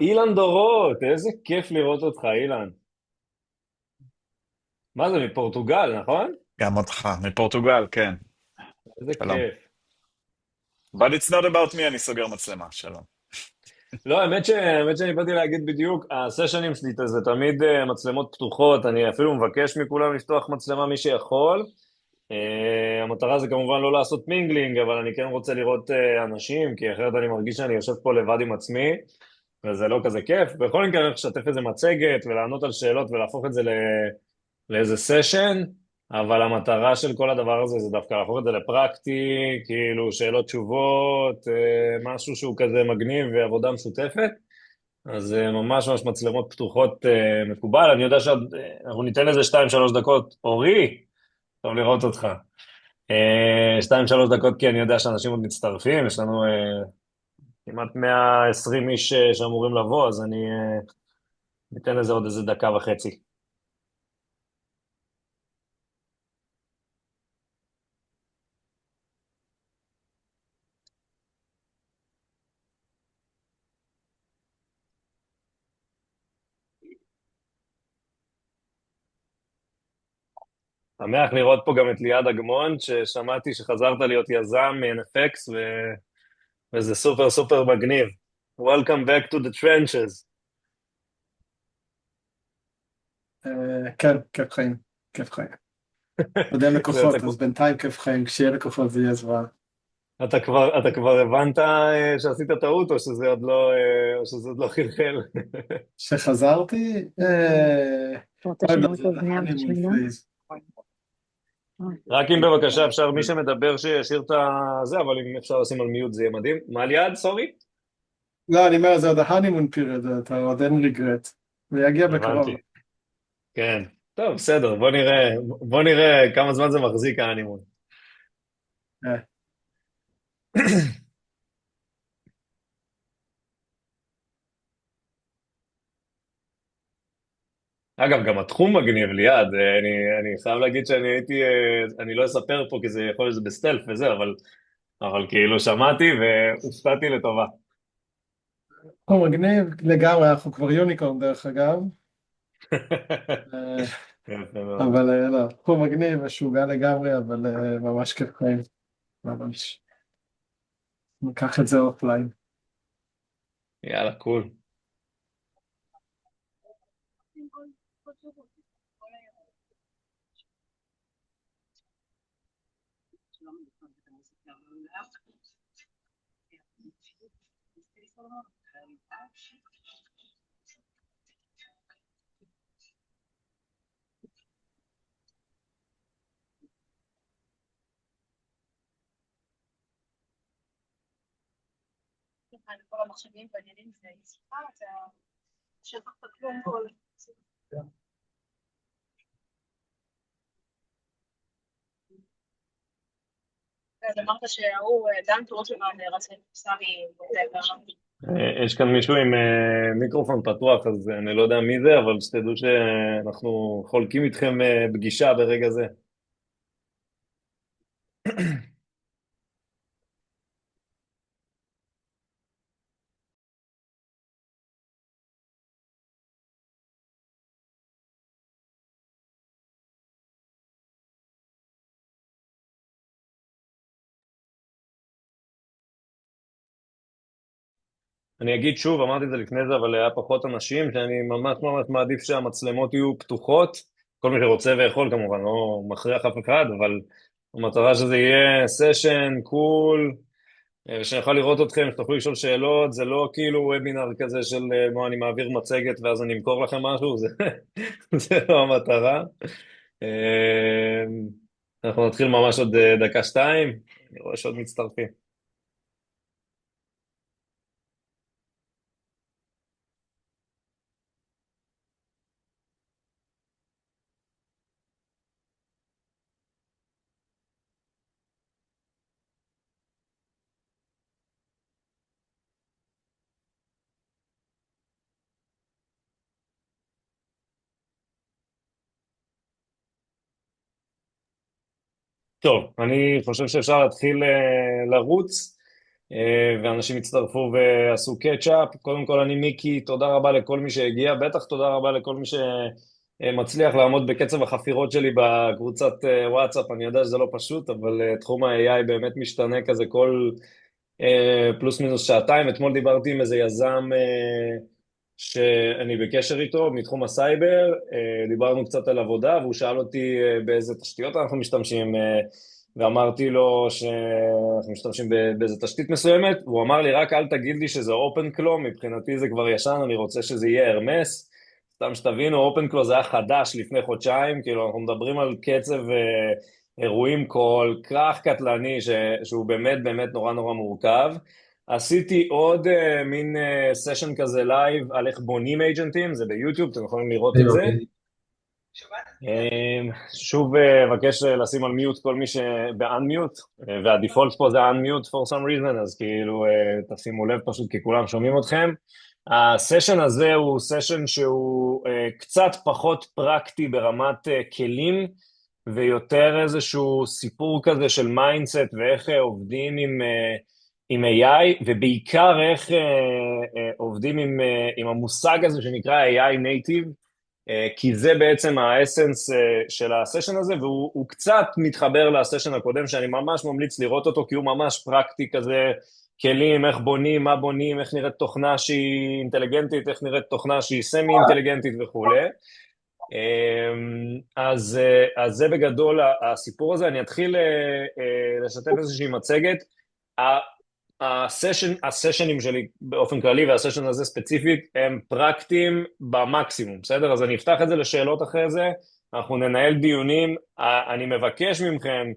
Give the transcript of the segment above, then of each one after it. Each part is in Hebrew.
אילן דורות, איזה כיף לראות אותך, אילן. מה זה, מפורטוגל, נכון? גם אותך, מפורטוגל, כן. איזה שלום. כיף. But it's not about me, אני סוגר מצלמה, שלום. לא, האמת שאני באתי להגיד בדיוק, הסשנים שלי זה תמיד מצלמות פתוחות, אני אפילו מבקש מכולם לפתוח מצלמה מי שיכול. המטרה זה כמובן לא לעשות מינגלינג, אבל אני כן רוצה לראות אנשים, כי אחרת אני מרגיש שאני יושב פה לבד עם עצמי, וזה לא כזה כיף. בכל מקרה אני הולך לשתף איזה מצגת ולענות על שאלות ולהפוך את זה לאיזה סשן, אבל המטרה של כל הדבר הזה זה דווקא להפוך את זה לפרקטי, כאילו שאלות תשובות, משהו שהוא כזה מגניב ועבודה משותפת. אז ממש ממש מצלמות פתוחות מקובל. אני יודע שאנחנו ניתן לזה 2-3 דקות. אורי, טוב לראות אותך. 2-3 דקות, כי אני יודע שאנשים עוד מצטרפים, יש לנו כמעט 120 איש שאמורים לבוא, אז אני ניתן לזה עוד איזה דקה וחצי. שמח לראות פה גם את ליעד אגמון, ששמעתי שחזרת להיות יזם מ-NFX, וזה סופר סופר מגניב. Welcome back to the trenches. כן, כיף חיים, כיף חיים. עוד אין ואתה לקוחות, אז בינתיים כיף חיים, כשיהיה לקוחות זה יהיה זוועה. אתה כבר הבנת שעשית טעות, או שזה עוד לא חלחל? כשחזרתי, אתה רוצה לא יודע, שנוריד זה את עוד אוזניה ההנימון בשבילו? פייז. רק אם בבקשה אפשר, מי שמדבר שישאיר את זה, אבל אם אפשר לשים על מיוט זה יהיה מדהים. מה ליעד? סורי? לא, אני אומר, זה עוד ההנימון פיריוד, אתה עוד אין ריגרט. זה יגיע הבנתי. בקרוב. כן. טוב, בסדר, בוא נראה כמה זמן זה מחזיק האנימון. אה, אגב, גם התחום מגניב, ליעד. אני חייב להגיד שאני הייתי, אני לא אספר פה כי זה יכול להיות בסטלף וזה, אבל כאילו שמעתי והופתעתי לטובה. הוא מגניב לגמרי, אנחנו כבר יוניקורן דרך אגב. אה, יפה מאוד. אבל לא, הוא מגניב, משוגע לגמרי, אבל ממש כיף חיים. ממש. ניקח את זה אופליין. יאללה, קול. כל המחשבים בעניינים זה שיחה, אתה שכחת כלום כל... אז אמרת שההוא דן טרוטמן רצה סמי יש כאן מישהו עם מיקרופון פתוח, אז אני לא יודע מי זה, אבל שתדעו שאנחנו חולקים איתכם פגישה ברגע זה. אני אגיד שוב, אמרתי את זה לפני זה, אבל היה פחות אנשים, שאני ממש ממש מעדיף שהמצלמות יהיו פתוחות. כל מי שרוצה ויכול כמובן, לא מכריח אף אחד, אבל המטרה שזה יהיה סשן, קול, שנוכל לראות אתכם, שתוכלו לשאול שאלות, זה לא כאילו וובינר כזה של מה אני מעביר מצגת ואז אני אמכור לכם משהו, זה לא המטרה. אה, אנחנו נתחיל ממש עוד דקה-שתיים, אני רואה שעוד מצטרפים. טוב, אני חושב שאפשר להתחיל לרוץ. ואנשים הצטרפו ועשו קאצ'אפ. קודם כל אני מיקי, תודה רבה לכל מי שהגיע, בטח תודה רבה לכל מי שמצליח לעמוד בקצב החפירות שלי בקבוצת וואטסאפ. אני יודע שזה לא פשוט, אבל תחום ה-AI באמת משתנה כזה כל פלוס מינוס שעתיים. אתמול דיברתי עם איזה יזם שאני בקשר איתו מתחום הסייבר, דיברנו קצת על עבודה, והוא שאל אותי באיזה תשתיות אנחנו משתמשים, ואמרתי לו שאנחנו משתמשים באיזה תשתית מסוימת, והוא אמר לי, רק אל תגיד לי שזה OpenClaw, מבחינתי זה כבר ישן, אני רוצה שזה יהיה הרמס. סתם שתבינו, OpenClaw זה היה חדש לפני חודשיים, כאילו אנחנו מדברים על קצב אירועים כל כך קטלני, שהוא באמת באמת נורא נורא מורכב. עשיתי עוד מין סשן כזה לייב על איך בונים אייג'נטים, זה ביוטיוב, אתם יכולים לראות את זה. שוב אבקש לשים על מיוט כל מי שבאנמיוט, והדיפולט פה זה unmute for some reason, אז כאילו תשימו לב פשוט כי כולם שומעים אתכם. הסשן הזה הוא סשן שהוא קצת פחות פרקטי ברמת כלים, ויותר איזשהו סיפור כזה של מיינדסט ואיך עובדים עם AI, ובעיקר איך עובדים עם המושג הזה שנקרא AI native, כי זה בעצם האסנס של הסשן הזה, והוא קצת מתחבר לסשן הקודם, שאני ממש ממליץ לראות אותו, כי הוא ממש פרקטי כזה, כלים, איך בונים, מה בונים, איך נראית תוכנה שהיא אינטליגנטית, איך נראית תוכנה שהיא סמי אינטליגנטית וכו'. אז זה בגדול הסיפור הזה. אני אתחיל לשתף איזושהי מצגת. הסשנים שלי באופן כללי, והסשן הזה ספציפית, הם פרקטיים במקסימום, בסדר? אז אני אפתח את זה לשאלות אחרי זה, אנחנו ננהל דיונים. אני מבקש מכם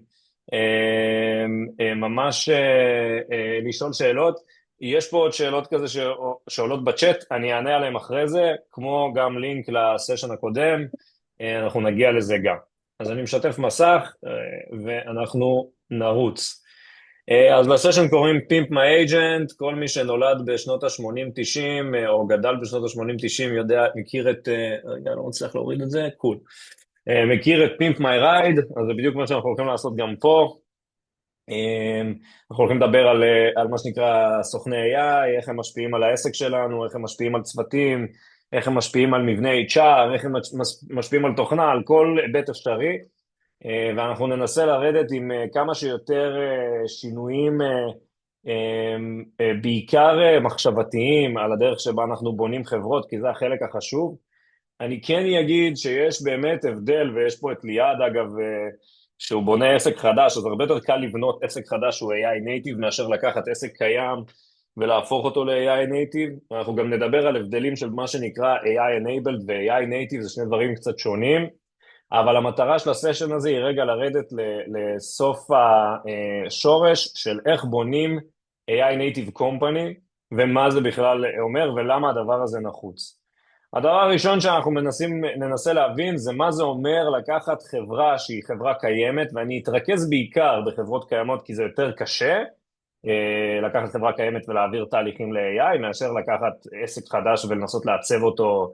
ממש לשאול שאלות. יש פה עוד שאלות כזה שעולות בצ'אט, אני אענה עליהן אחרי זה, כמו גם לינק לסשן הקודם, אנחנו נגיע לזה גם. אז אני משתף מסך ואנחנו נרוץ. אז לסשן קוראים Pimp My Agent. כל מי שנולד בשנות ה-80-90 או גדל בשנות ה-80-90 יודע, מכיר את, רגע, לא מצליח להוריד את זה, קול. מכיר את Pimp My Ride, אז זה בדיוק מה שאנחנו הולכים לעשות גם פה. אנחנו הולכים לדבר על מה שנקרא סוכני AI, איך הם משפיעים על העסק שלנו, איך הם משפיעים על צוותים, איך הם משפיעים על מבנה HR, איך הם משפיעים על תוכנה, על כל היבט אפשרי. ואנחנו ננסה לרדת עם כמה שיותר שינויים, בעיקר מחשבתיים, על הדרך שבה אנחנו בונים חברות, כי זה החלק החשוב. אני כן אגיד שיש באמת הבדל, ויש פה את ליעד אגב, שהוא בונה עסק חדש, אז הרבה יותר קל לבנות עסק חדש שהוא AI native, מאשר לקחת עסק קיים ולהפוך אותו ל-AI native. אנחנו גם נדבר על הבדלים של מה שנקרא AI enabled ו-AI native, זה שני דברים קצת שונים. אבל המטרה של הסשן הזה היא רגע לרדת לסוף השורש של איך בונים AI Native Company, ומה זה בכלל אומר, ולמה הדבר הזה נחוץ. הדבר הראשון שאנחנו ננסה להבין, זה מה זה אומר לקחת חברה שהיא חברה קיימת, ואני אתרכז בעיקר בחברות קיימות, כי זה יותר קשה, לקחת חברה קיימת ולהעביר תהליכים ל-AI, מאשר לקחת עסק חדש ולנסות לעצב אותו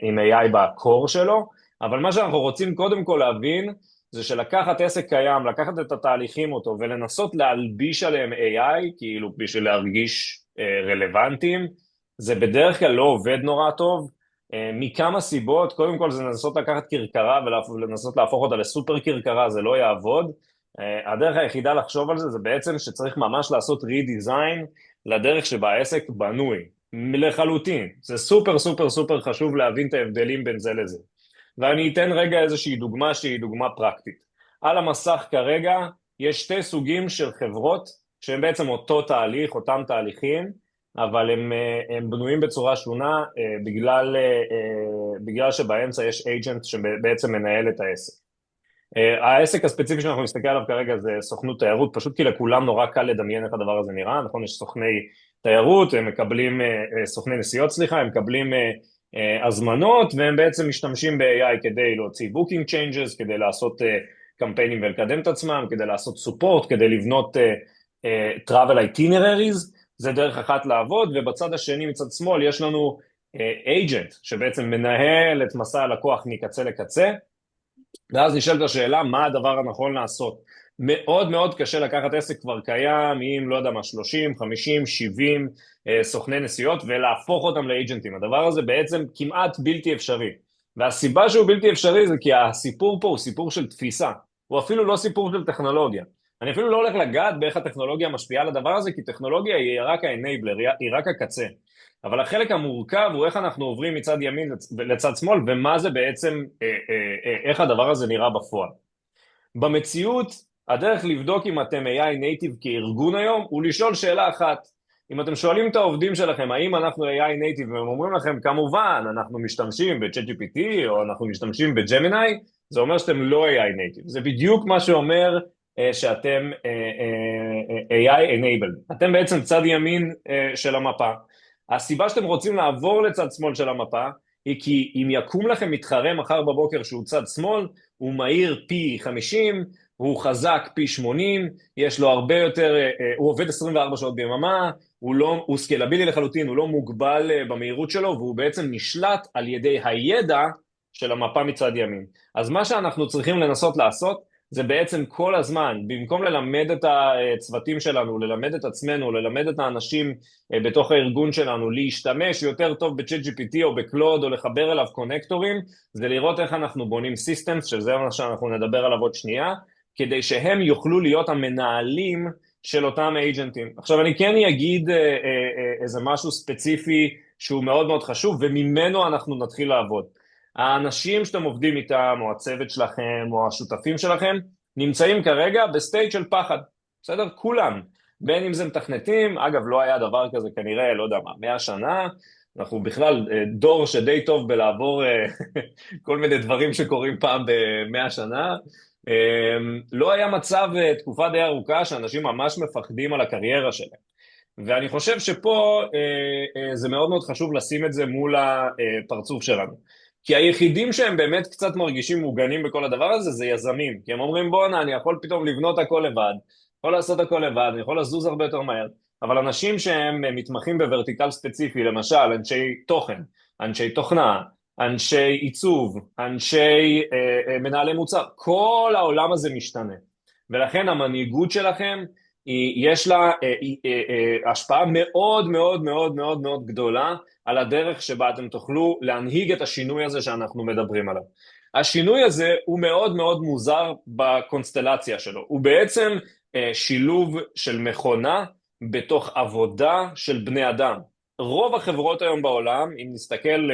עם AI בקור שלו. אבל מה שאנחנו רוצים קודם כל להבין, זה שלקחת עסק קיים, לקחת את התהליכים אותו, ולנסות להלביש עליהם AI, כאילו בשביל להרגיש רלוונטיים, זה בדרך כלל לא עובד נורא טוב, מכמה סיבות. קודם כל זה לנסות לקחת קרקרה, ולנסות להפוך אותה לסופר קרקרה, זה לא יעבוד. הדרך היחידה לחשוב על זה, זה בעצם שצריך ממש לעשות רידיזיין, לדרך שבה העסק בנוי, לחלוטין. זה סופר סופר סופר חשוב להבין את ההבדלים בין זה לזה. ואני אתן רגע איזושהי דוגמה שהיא דוגמה פרקטית. על המסך כרגע יש שתי סוגים של חברות שהם בעצם אותו תהליך, אותם תהליכים, אבל הם בנויים בצורה שונה בגלל שבאמצע יש agent שבעצם מנהל את העסק. העסק הספציפי שאנחנו נסתכל עליו כרגע זה סוכנות תיירות, פשוט כי לכולם נורא קל לדמיין איך הדבר הזה נראה. נכון, יש סוכני תיירות, הם מקבלים, סוכני נסיעות סליחה, הם מקבלים הזמנות, והם בעצם משתמשים ב-AI כדי להוציא booking changes, כדי לעשות קמפיינים ולקדם את עצמם, כדי לעשות support, כדי לבנות travel itineraries. זה דרך אחת לעבוד, ובצד השני מצד שמאל יש לנו agent שבעצם מנהל את מסע הלקוח מקצה לקצה, ואז נשאלת השאלה מה הדבר הנכון לעשות. מאוד מאוד קשה לקחת עסק כבר קיים עם, לא יודע מה, 30, 50, 70 סוכני נסיעות ולהפוך אותם לאג'נטים. הדבר הזה בעצם כמעט בלתי אפשרי. והסיבה שהוא בלתי אפשרי זה כי הסיפור פה הוא סיפור של תפיסה. הוא אפילו לא סיפור של טכנולוגיה. אני אפילו לא הולך לגעת באיך הטכנולוגיה משפיעה על הדבר הזה, כי טכנולוגיה היא רק האנבלר, היא רק הקצה. אבל החלק המורכב הוא איך אנחנו עוברים מצד ימין לצד שמאל, ומה זה בעצם, איך הדבר הזה נראה בפועל. במציאות, הדרך לבדוק אם אתם AI Native כארגון היום, הוא לשאול שאלה אחת. אם אתם שואלים את העובדים שלכם, האם אנחנו AI Native, והם אומרים לכם, כמובן, אנחנו משתמשים ב-ChatGPT, או אנחנו משתמשים ב-Gemini, זה אומר שאתם לא AI Native. זה בדיוק מה שאומר שאתם AI Enabled. אתם בעצם צד ימין של המפה. הסיבה שאתם רוצים לעבור לצד שמאל של המפה, היא כי אם יקום לכם מתחרה מחר בבוקר שהוא צד שמאל, הוא מהיר פי 50, הוא חזק פי 80, יש לו הרבה יותר, הוא עובד 24 שעות ביממה, הוא סקלבילי לחלוטין, הוא לא מוגבל במהירות שלו, והוא בעצם נשלט על ידי הידע של המפה מצד ימין. אז מה שאנחנו צריכים לנסות לעשות, זה בעצם כל הזמן, במקום ללמד את הצוותים שלנו, ללמד את עצמנו, ללמד את האנשים בתוך הארגון שלנו, להשתמש יותר טוב ב-ChatGPT או בקלוד או לחבר אליו קונקטורים, זה לראות איך אנחנו בונים סיסטמס, שזה מה שאנחנו נדבר עליו עוד שנייה, כדי שהם יוכלו להיות המנהלים של אותם אייג'נטים. עכשיו אני כן אגיד איזה משהו ספציפי שהוא מאוד מאוד חשוב, וממנו אנחנו נתחיל לעבוד. האנשים שאתם עובדים איתם, או הצוות שלכם, או השותפים שלכם, נמצאים כרגע בסטייט של פחד, בסדר? כולם. בין אם זה מתכנתים, אגב, לא היה דבר כזה כנראה, לא יודע מה, 100 שנה, אנחנו בכלל דור שדי טוב בלעבור כל מיני דברים שקורים פעם ב100 שנה. לא היה מצב תקופה די ארוכה שאנשים ממש מפחדים על הקריירה שלהם. ואני חושב שפה זה מאוד מאוד חשוב לשים את זה מול הפרצוף שלנו. כי היחידים שהם באמת קצת מרגישים מוגנים בכל הדבר הזה, זה יזמים. כי הם אומרים, בוא'נה, אני יכול פתאום לבנות הכל לבד, יכול לעשות הכל לבד, אני יכול לזוז הרבה יותר מהר. אבל אנשים שהם מתמחים בוורטיקל ספציפי, למשל, אנשי תוכן, אנשי תוכנה, אנשי עיצוב, אנשי מנהלי מוצר, כל העולם הזה משתנה. ולכן המנהיגות שלכם, יש לה השפעה מאוד מאוד מאוד מאוד מאוד גדולה על הדרך שבה אתם תוכלו להנהיג את השינוי הזה שאנחנו מדברים עליו. השינוי הזה הוא מאוד מאוד מוזר בקונסטלציה שלו, הוא בעצם שילוב של מכונה בתוך עבודה של בני אדם. רוב החברות היום בעולם, אם נסתכל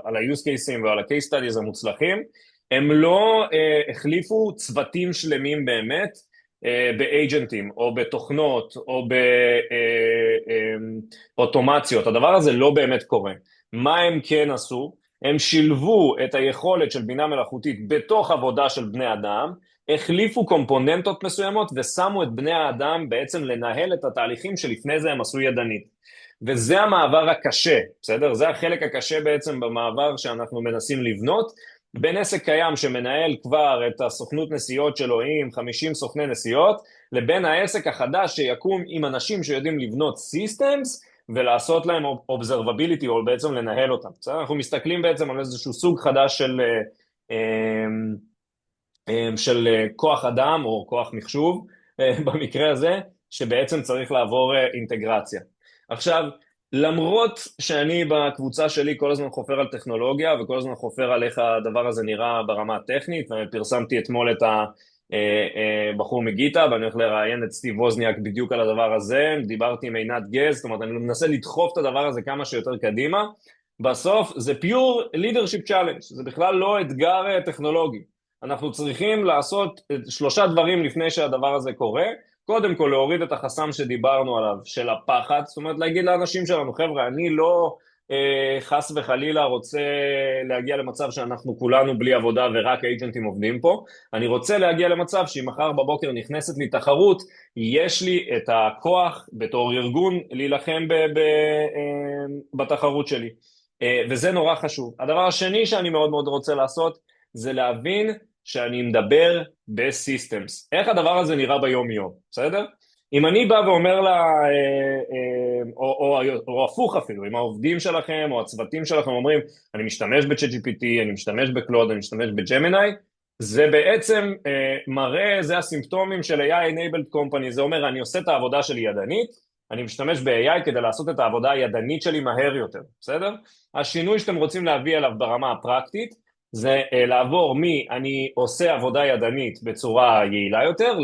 על ה-use cases ועל ה-case studies המוצלחים, הם לא החליפו צוותים שלמים באמת, באג'נטים, או בתוכנות, או באוטומציות. הדבר הזה לא באמת קורה. מה הם כן עשו? הם שילבו את היכולת של בינה מלאכותית בתוך עבודה של בני אדם, החליפו קומפוננטות מסוימות, ושמו את בני האדם בעצם לנהל את התהליכים שלפני זה הם עשו ידנית. וזה המעבר הקשה, בסדר? זה החלק הקשה בעצם במעבר שאנחנו מנסים לבנות, בין עסק קיים שמנהל כבר את הסוכנות נסיעות שלו עם 50 סוכני נסיעות, לבין העסק החדש שיקום עם אנשים שיודעים לבנות סיסטמס, ולעשות להם observability, או בעצם לנהל אותם. בסדר? אנחנו מסתכלים בעצם על איזשהו סוג חדש של כוח אדם, או כוח מחשוב, במקרה הזה, שבעצם צריך לעבור אינטגרציה. עכשיו, למרות שאני בקבוצה שלי כל הזמן חופר על טכנולוגיה, וכל הזמן חופר על איך הדבר הזה נראה ברמה הטכנית, ופרסמתי אתמול את הבחור מגיטה, ואני הולך לראיין את סטיב ווזניאק בדיוק על הדבר הזה, דיברתי עם עינת גז, זאת אומרת, אני מנסה לדחוף את הדבר הזה כמה שיותר קדימה, בסוף זה pure leadership challenge, זה בכלל לא אתגר טכנולוגי. אנחנו צריכים לעשות 3 דברים לפני שהדבר הזה קורה, קודם כל להוריד את החסם שדיברנו עליו, של הפחד, זאת אומרת להגיד לאנשים שלנו, חבר'ה, אני לא חס וחלילה רוצה להגיע למצב שאנחנו כולנו בלי עבודה ורק האג'נטים עובדים פה, אני רוצה להגיע למצב שאם מחר בבוקר נכנסת לי תחרות, יש לי את הכוח בתור ארגון להילחם בתחרות שלי, וזה נורא חשוב. הדבר השני שאני מאוד מאוד רוצה לעשות, זה להבין שאני מדבר בסיסטמס. איך הדבר הזה נראה ביום יום, בסדר? אם אני בא ואומר לה, או הפוך אפילו, אם העובדים שלכם או הצוותים שלכם אומרים, אני משתמש ב-ChatGPT, אני משתמש בקלוד, אני משתמש בג'מיני, זה בעצם מראה, זה הסימפטומים של AI-enabled company, זה אומר, אני עושה את העבודה שלי ידנית, אני משתמש ב-AI כדי לעשות את העבודה הידנית שלי מהר יותר, בסדר? השינוי שאתם רוצים להביא אליו ברמה הפרקטית, זה לעבור אני עושה עבודה ידנית בצורה יעילה יותר,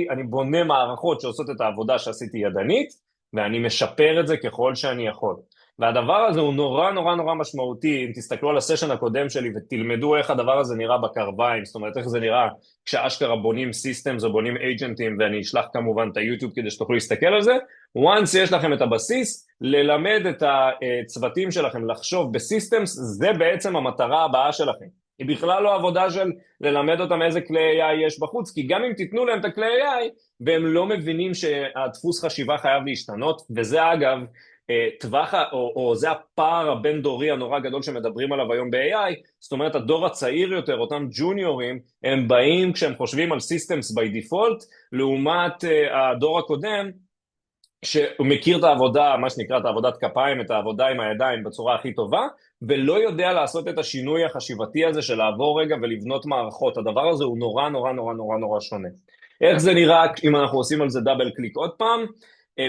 אני בונה מערכות שעושות את העבודה שעשיתי ידנית, ואני משפר את זה ככל שאני יכול. והדבר הזה הוא נורא נורא נורא משמעותי, אם תסתכלו על הסשן הקודם שלי ותלמדו איך הדבר הזה נראה בקרביים, זאת אומרת איך זה נראה כשאשכרה בונים סיסטמס או בונים אייג'נטים, ואני אשלח כמובן את היוטיוב כדי שתוכלו להסתכל על זה, once יש לכם את הבסיס, ללמד את הצוותים שלכם לחשוב בסיסטמס, זה בעצם המטרה הבאה שלכם. היא בכלל לא עבודה של ללמד אותם איזה כלי AI יש בחוץ, כי גם אם תיתנו להם את הכלי AI, והם לא מבינים שהדפוס חשיבה חייב להשתנות, וזה אגב, טווח, או זה הפער הבין דורי הנורא גדול שמדברים עליו היום ב-AI, זאת אומרת הדור הצעיר יותר, אותם ג'וניורים, הם באים כשהם חושבים על systems by default, לעומת הדור הקודם, שהוא מכיר את העבודה, מה שנקרא את העבודת כפיים, את העבודה עם הידיים בצורה הכי טובה, ולא יודע לעשות את השינוי החשיבתי הזה של לעבור רגע ולבנות מערכות, הדבר הזה הוא נורא נורא נורא נורא נורא שונה. איך זה נראה אם אנחנו עושים על זה דאבל קליק עוד פעם?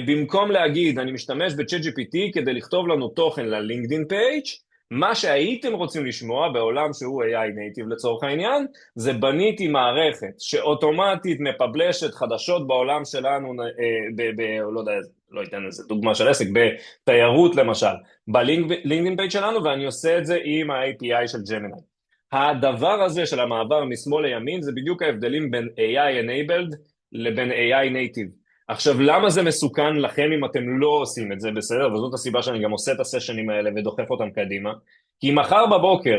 במקום להגיד, אני משתמש ב-ChatGPT כדי לכתוב לנו תוכן ללינקדין פייג', מה שהייתם רוצים לשמוע בעולם שהוא AI native לצורך העניין, זה בניתי מערכת שאוטומטית מפבלשת חדשות בעולם שלנו, לא יודע, לא אתן לזה דוגמה של עסק, בתיירות למשל, בלינקדין פייג' שלנו, ואני עושה את זה עם ה-API של ג'מיני. הדבר הזה של המעבר משמאל לימין, זה בדיוק ההבדלים בין AI enabled לבין AI native. עכשיו, למה זה מסוכן לכם אם אתם לא עושים את זה בסדר? וזאת הסיבה שאני גם עושה את הסשנים האלה ודוחף אותם קדימה. כי מחר בבוקר,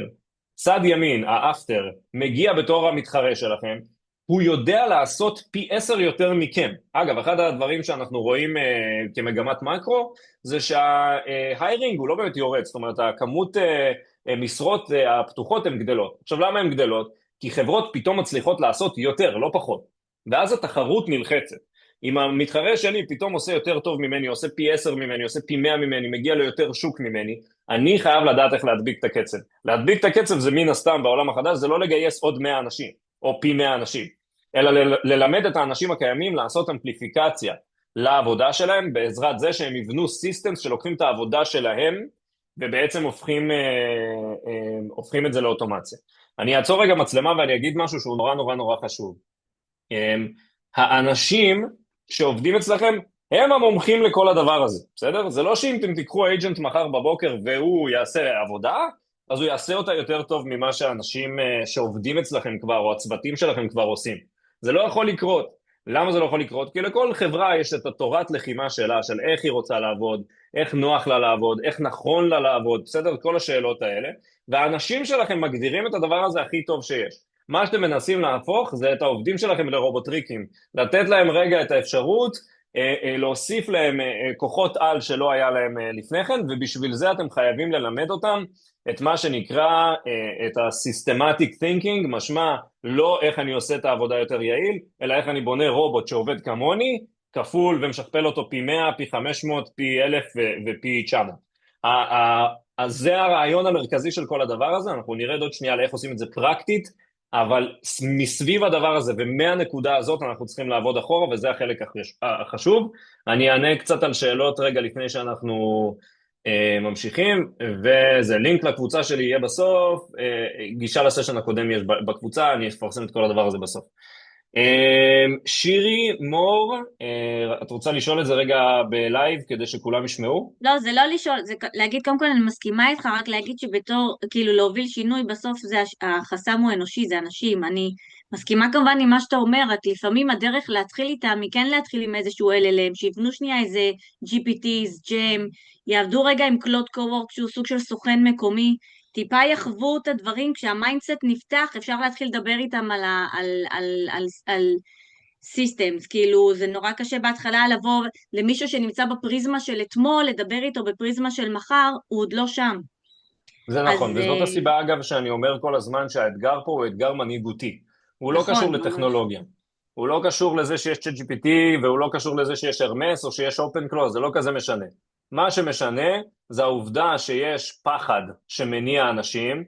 צד ימין, האפטר, מגיע בתור המתחרה שלכם, הוא יודע לעשות פי 10 יותר מכם. אגב, אחד הדברים שאנחנו רואים כמגמת מקרו, זה שההיירינג הוא לא באמת יורד, זאת אומרת, הכמות משרות הפתוחות הן גדלות. עכשיו, למה הן גדלות? כי חברות פתאום מצליחות לעשות יותר, לא פחות. ואז התחרות נלחצת. אם המתחרה שלי פתאום עושה יותר טוב ממני, עושה פי 10 ממני, עושה פי 100 ממני, מגיע ליותר שוק ממני, אני חייב לדעת איך להדביק את הקצב. להדביק את הקצב זה מן הסתם בעולם החדש, זה לא לגייס עוד 100 אנשים, או פי 100 אנשים, אלא ללמד את האנשים הקיימים לעשות אמפליפיקציה לעבודה שלהם, בעזרת זה שהם יבנו סיסטמס שלוקחים את העבודה שלהם, ובעצם הופכים את זה לאוטומציה. אני אעצור רגע מצלמה ואני אגיד משהו שהוא נורא נורא נורא חשוב. האנשים שעובדים אצלכם, הם המומחים לכל הדבר הזה, בסדר? זה לא שאם אתם תיקחו אייג'נט מחר בבוקר והוא יעשה עבודה, אז הוא יעשה אותה יותר טוב ממה שאנשים שעובדים אצלכם כבר, או הצוותים שלכם כבר עושים. זה לא יכול לקרות. למה זה לא יכול לקרות? כי לכל חברה יש את התורת לחימה שלה, של איך היא רוצה לעבוד, איך נוח לה לעבוד, איך נכון לה לעבוד, בסדר? כל השאלות האלה. והאנשים שלכם מגדירים את הדבר הזה הכי טוב שיש. מה שאתם מנסים להפוך זה את העובדים שלכם לרובוטריקים, לתת להם רגע את האפשרות, להוסיף להם כוחות על שלא היה להם לפני כן, ובשביל זה אתם חייבים ללמד אותם את מה שנקרא את ה-systematic thinking, משמע לא איך אני עושה את העבודה יותר יעיל, אלא איך אני בונה רובוט שעובד כמוני, כפול ומשכפל אותו פי 100, פי 500, פי 1000 ופי 900. אז זה הרעיון המרכזי של כל הדבר הזה, אנחנו נרד עוד שנייה לאיך עושים את זה פרקטית, אבל מסביב הדבר הזה ומהנקודה הזאת אנחנו צריכים לעבוד אחורה, וזה החלק החשוב. אני אענה קצת על שאלות רגע לפני שאנחנו ממשיכים, וזה לינק לקבוצה שלי יהיה בסוף, גישה לסשן הקודם יש בקבוצה, אני אפרסם את כל הדבר הזה בסוף. שירי מור, את רוצה לשאול את זה רגע בלייב כדי שכולם ישמעו? לא, זה לא לשאול, זה להגיד, קודם כל אני מסכימה איתך, רק להגיד שבתור, כאילו להוביל שינוי בסוף זה החסם הוא אנושי, זה אנשים, אני מסכימה כמובן עם מה שאתה אומר, רק לפעמים הדרך להתחיל איתם, היא כן להתחיל עם איזשהו LLM, שיבנו שנייה איזה GPTs, GEM, יעבדו רגע עם קלוד קוורק שהוא סוג של סוכן מקומי, טיפה יחוו את הדברים, כשהמיינדסט נפתח, אפשר להתחיל לדבר איתם על סיסטמס, כאילו זה נורא קשה בהתחלה לבוא למישהו שנמצא בפריזמה של אתמול, לדבר איתו בפריזמה של מחר, הוא עוד לא שם. זה נכון, וזאת הסיבה אגב שאני אומר כל הזמן שהאתגר פה הוא אתגר מנהיגותי, הוא לא קשור לטכנולוגיה, הוא לא קשור לזה שיש ChatGPT, והוא לא קשור לזה שיש הרמס או שיש OpenClaw, זה לא כזה משנה. מה שמשנה זה העובדה שיש פחד שמניע אנשים,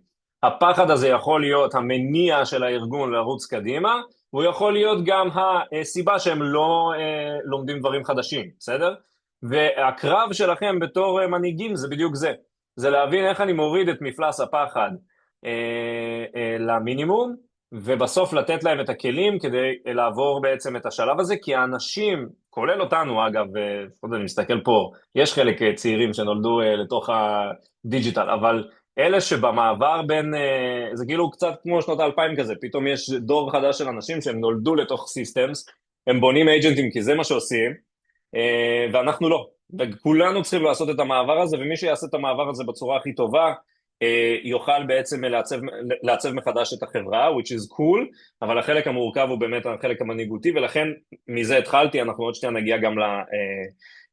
הפחד הזה יכול להיות המניע של הארגון לרוץ קדימה, והוא יכול להיות גם הסיבה שהם לא לומדים דברים חדשים, בסדר? והקרב שלכם בתור מנהיגים זה בדיוק זה. זה להבין איך אני מוריד את מפלס הפחד למינימום, ובסוף לתת להם את הכלים כדי לעבור בעצם את השלב הזה, כי האנשים, כולל אותנו אגב, אני מסתכל פה, יש חלק צעירים שנולדו לתוך הדיג'יטל, אבל אלה שבמעבר בין, זה כאילו קצת כמו שנות ה-2000 כזה, פתאום יש דור חדש של אנשים שהם נולדו לתוך סיסטמס, הם בונים אייג'נטים כי זה מה שעושים, ואנחנו לא, וכולנו צריכים לעשות את המעבר הזה, ומי שיעשה את המעבר הזה בצורה הכי טובה, יוכל בעצם לעצב מחדש את החברה, which is cool, אבל החלק המורכב הוא באמת החלק המנהיגותי, ולכן מזה התחלתי, אנחנו עוד שנייה נגיע גם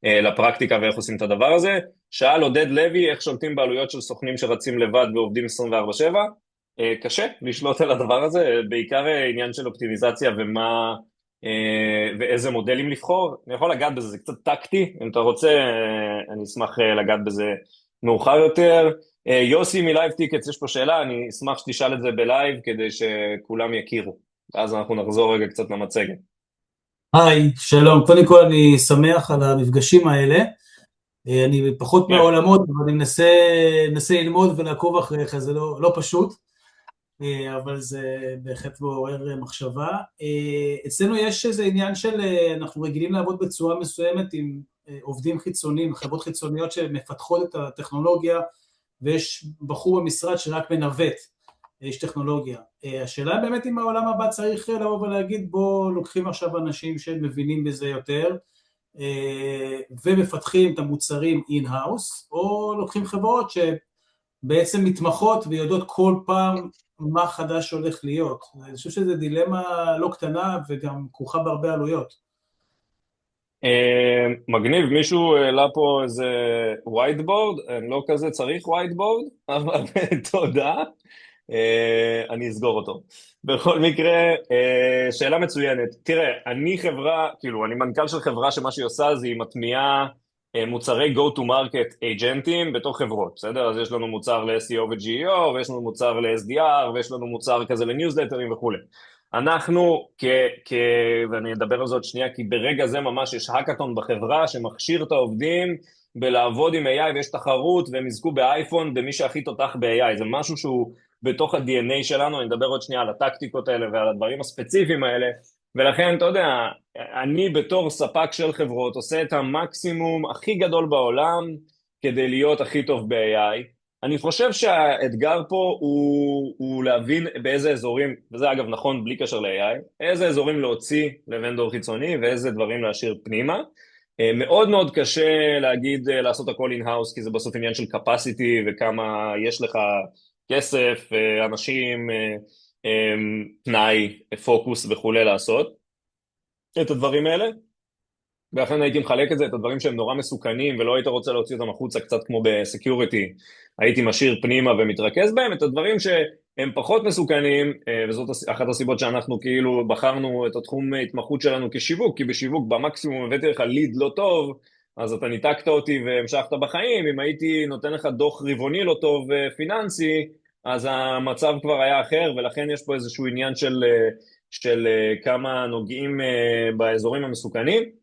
לפרקטיקה ואיך עושים את הדבר הזה. שאל עודד לוי, איך שולטים בעלויות של סוכנים שרצים לבד ועובדים 24/7? קשה לשלוט על הדבר הזה, בעיקר עניין של אופטימיזציה ואיזה מודלים לבחור. אני יכול לגעת בזה, זה קצת טקטי, אם אתה רוצה, אני אשמח לגעת בזה מאוחר יותר. יוסי מלייב טיקטס, יש פה שאלה, אני אשמח שתשאל את זה בלייב כדי שכולם יכירו, ואז אנחנו נחזור רגע קצת למצגת. היי, שלום, קודם כל אני שמח על המפגשים האלה, אני פחות מהעולמות, אבל אני מנסה ללמוד ולעקוב אחריך, זה לא פשוט, אבל זה בהחלט מעורר מחשבה. אצלנו יש איזה עניין של, אנחנו רגילים לעבוד בצורה מסוימת עם עובדים חיצוניים, חברות חיצוניות שמפתחות את הטכנולוגיה, ויש בחור במשרד שרק מנווט, יש טכנולוגיה. השאלה באמת אם העולם הבא צריך לבוא ולהגיד, בוא לוקחים עכשיו אנשים שמבינים בזה יותר, ומפתחים את המוצרים אין-האוס, או לוקחים חברות שבעצם מתמחות ויודעות כל פעם מה חדש הולך להיות. אני חושב שזו דילמה לא קטנה וגם כרוכה בהרבה עלויות. מגניב, מישהו העלה פה איזה whiteboard, אני לא כזה צריך whiteboard, אבל תודה, אני אסגור אותו. בכל מקרה, שאלה מצוינת. תראה, אני מנכ"ל של חברה שמה שהיא עושה זה היא מטמיעה מוצרי go to market agentים בתוך חברות, בסדר? אז יש לנו מוצר ל-SEO ו-GEO, ויש לנו מוצר ל-SDR, ויש לנו מוצר כזה לניוזלטרים וכו'. אנחנו, ואני אדבר על זה עוד שנייה, כי ברגע זה ממש יש האקתון בחברה שמכשיר את העובדים בלעבוד עם AI, ויש תחרות והם יזכו באייפון במי שהכי תותח ב-AI, זה משהו שהוא בתוך ה-DNA שלנו, אני אדבר עוד שנייה על הטקטיקות האלה ועל הדברים הספציפיים האלה, ולכן אתה יודע, אני בתור ספק של חברות עושה את המקסימום הכי גדול בעולם כדי להיות הכי טוב ב-AI, אני חושב שהאתגר פה הוא להבין באיזה אזורים, וזה אגב נכון בלי קשר ל-AI, איזה אזורים להוציא לוונדור חיצוני ואיזה דברים להשאיר פנימה. מאוד מאוד קשה להגיד לעשות הכל אין-האוס, כי זה בסוף עניין של capacity וכמה יש לך כסף, אנשים, פנאי, פוקוס וכו' לעשות את הדברים האלה. ולכן הייתי מחלק את זה, את הדברים שהם נורא מסוכנים, ולא היית רוצה להוציא אותם החוצה קצת כמו בסקיוריטי, הייתי משאיר פנימה ומתרכז בהם, את הדברים שהם פחות מסוכנים, וזאת אחת הסיבות שאנחנו כאילו בחרנו את התחום התמחות שלנו כשיווק, כי בשיווק במקסימום הבאתי לך ליד לא טוב, אז אתה ניתקת אותי והמשכת בחיים, אם הייתי נותן לך דוח רבעוני לא טוב פיננסי, אז המצב כבר היה אחר, ולכן יש פה איזשהו עניין של כמה נוגעים באזורים המסוכנים,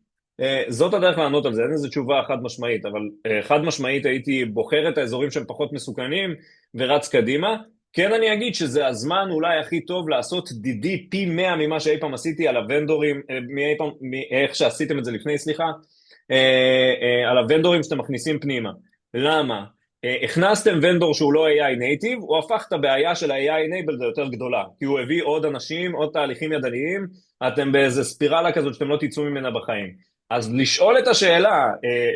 זאת הדרך לענות על זה, אין איזו תשובה חד משמעית, אבל חד משמעית הייתי בוחר את האזורים שהם פחות מסוכנים ורץ קדימה. כן אני אגיד שזה הזמן אולי הכי טוב לעשות דידי פי 100 ממה שאי פעם עשיתי על הוונדורים, איך שעשיתם את זה לפני, סליחה, על הוונדורים שאתם מכניסים פנימה. למה? הכנסתם ונדור שהוא לא AI native, הוא הפך את הבעיה של ה-AI enabled יותר גדולה, כי הוא הביא עוד אנשים, עוד תהליכים ידניים, אתם באיזה ספירלה כזאת שאתם לא תיצאו ממנה בחיים. אז לשאול את השאלה,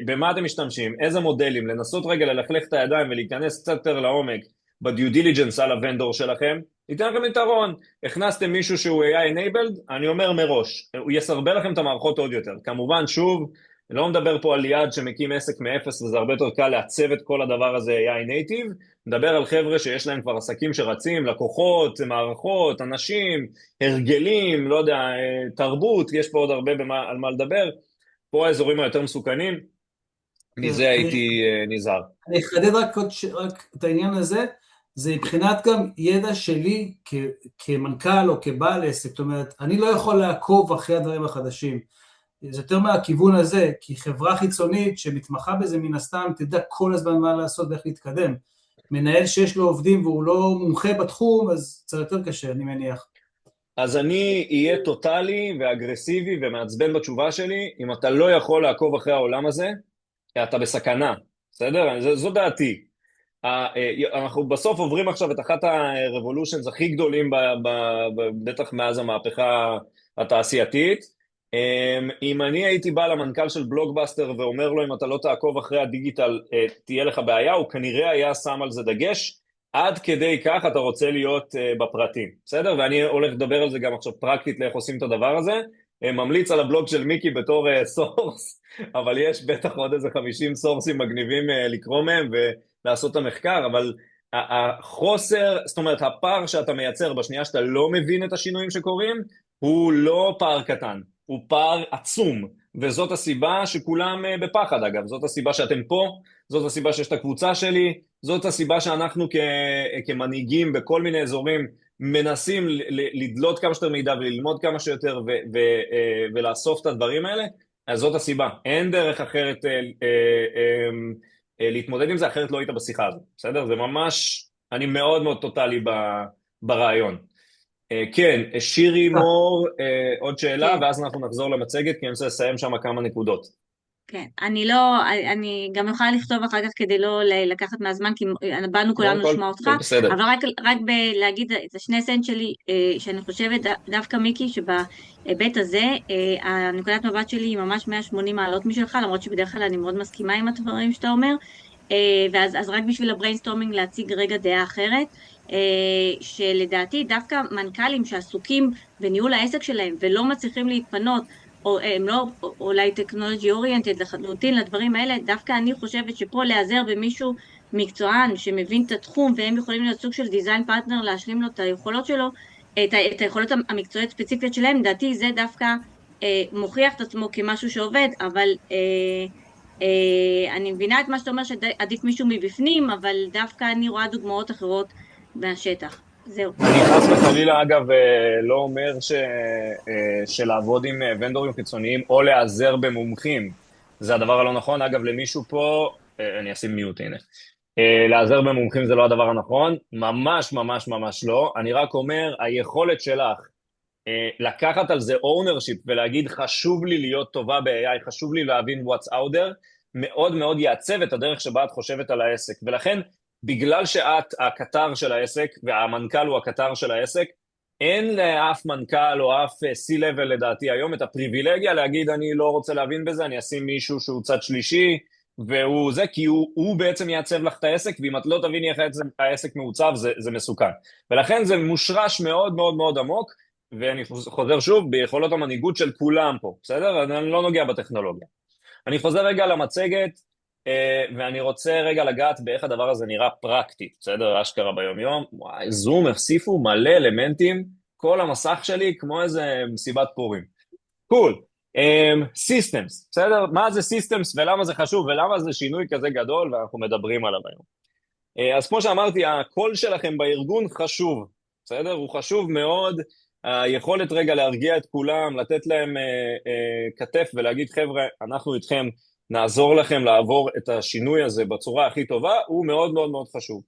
במה אתם משתמשים, איזה מודלים, לנסות רגע ללכלך את הידיים ולהיכנס קצת יותר לעומק בדיו דיליג'נס על הוונדור שלכם, ייתן לכם יתרון. הכנסתם מישהו שהוא AI enabled, אני אומר מראש, הוא יסרבל לכם את המערכות עוד יותר. כמובן, שוב, לא מדבר פה על ליד שמקים עסק מאפס, וזה הרבה יותר קל לעצב את כל הדבר הזה AI native, מדבר על חבר'ה שיש להם כבר עסקים שרצים, לקוחות, מערכות, אנשים, הרגלים, לא יודע, תרבות, יש פה עוד הרבה על מה לדבר, פה האזורים היותר מסוכנים, מזה הייתי נזהר. אני אחדד רק את העניין הזה, זה מבחינת גם ידע שלי כמנכ"ל או כבעל עסק, זאת אומרת, אני לא יכול לעקוב אחרי הדברים החדשים, זה יותר מהכיוון הזה, כי חברה חיצונית שמתמחה בזה מן הסתם, תדע כל הזמן מה לעשות ואיך להתקדם, מנהל שיש לו עובדים והוא לא מומחה בתחום, אז זה יותר קשה, אני מניח. אז אני אהיה טוטלי ואגרסיבי ומעצבן בתשובה שלי, אם אתה לא יכול לעקוב אחרי העולם הזה, אתה בסכנה, בסדר? זו דעתי. אנחנו בסוף עוברים עכשיו את אחת הרבולושנס הכי גדולים, בטח מאז המהפכה התעשייתית. אם אני הייתי בא למנכ"ל של בלוגבאסטר ואומר לו, אם אתה לא תעקוב אחרי הדיגיטל, תהיה לך בעיה, הוא כנראה היה שם על זה דגש, עד כדי כך אתה רוצה להיות בפרטים, בסדר? ואני הולך לדבר על זה גם עכשיו פרקטית לאיך עושים את הדבר הזה. ממליץ על הבלוג של מיקי בתור סורס, אבל יש בטח עוד איזה 50 סורסים מגניבים לקרוא מהם ולעשות את המחקר, אבל החוסר, זאת אומרת, הפער שאתה מייצר בשנייה שאתה לא מבין את השינויים שקורים, הוא לא פער קטן, הוא פער עצום, וזאת הסיבה שכולם בפחד אגב, זאת הסיבה שאתם פה, זאת הסיבה שיש את הקבוצה שלי, זאת הסיבה שאנחנו כמנהיגים בכל מיני אזורים מנסים לדלות כמה שיותר מידע וללמוד כמה שיותר ולאסוף את הדברים האלה, אז זאת הסיבה, אין דרך אחרת להתמודד עם זה, אחרת לא היית בשיחה הזאת, בסדר? זה ממש, אני מאוד מאוד טוטלי ברעיון. כן, שירי מור, עוד שאלה, ואז אנחנו נחזור למצגת, כי אני רוצה לסיים שם כמה נקודות. כן, אני גם יכולה לכתוב אחר כך כדי לא לקחת מהזמן, כי באנו כולנו לשמוע אותך, בסדר. אבל רק להגיד את השני סנט שלי, שאני חושבת דווקא מיקי, שבהיבט הזה, הנקודת מבט שלי היא ממש 180 מעלות משלך, למרות שבדרך כלל אני מאוד מסכימה עם הדברים שאתה אומר, ואז רק בשביל הבריינסטורמינג להציג רגע דעה אחרת, שלדעתי דווקא מנכ"לים שעסוקים בניהול העסק שלהם ולא מצליחים להתפנות, או הם לא אולי טכנולוגי אוריינטד לחלוטין לדברים האלה, דווקא אני חושבת שפה להיעזר במישהו מקצוען שמבין את התחום, והם יכולים להיות סוג של דיזיין פרטנר להשלים לו את היכולות שלו, את היכולות המקצועיות ספציפיות שלהם, דעתי זה דווקא מוכיח את עצמו כמשהו שעובד, אבל אני מבינה את מה שאתה אומר שעדיף מישהו מבפנים, אבל דווקא אני רואה דוגמאות אחרות מהשטח. זהו. אני חס וחלילה אגב לא אומר שלעבוד עם ונדורים חיצוניים או להיעזר במומחים זה הדבר הלא נכון. אגב למישהו פה, אני אשים מיוט הנה, להיעזר במומחים זה לא הדבר הנכון, ממש ממש ממש לא. אני רק אומר, היכולת שלך לקחת על זה ownership ולהגיד חשוב לי להיות טובה ב-AI, חשוב לי להבין what's out there, מאוד מאוד יעצב את הדרך שבה את חושבת על העסק. ולכן בגלל שאת הקטר של העסק והמנכ"ל הוא הקטר של העסק, אין לאף מנכ"ל או אף C-level לדעתי היום את הפריבילגיה להגיד אני לא רוצה להבין בזה, אני אשים מישהו שהוא צד שלישי והוא זה, כי הוא בעצם יעצב לך את העסק, ואם את לא תביני איך העסק מעוצב זה מסוכן. ולכן זה מושרש מאוד מאוד מאוד עמוק, ואני חוזר שוב ביכולות המנהיגות של כולם פה, בסדר? אני לא נוגע בטכנולוגיה. אני חוזר רגע למצגת, ואני רוצה רגע לגעת באיך הדבר הזה נראה פרקטית, בסדר? אשכרה ביום יום, וואי, זום, הפסיפו מלא אלמנטים, כל המסך שלי כמו איזה מסיבת פורים. קול. סיסטמס, בסדר? מה זה סיסטמס ולמה זה חשוב ולמה זה שינוי כזה גדול ואנחנו מדברים עליו היום. אז כמו שאמרתי, הקול שלכם בארגון חשוב, בסדר? הוא חשוב מאוד, היכולת רגע להרגיע את כולם, לתת להם כתף ולהגיד חבר'ה, אנחנו איתכם, נעזור לכם לעבור את השינוי הזה בצורה הכי טובה, הוא מאוד מאוד מאוד חשוב.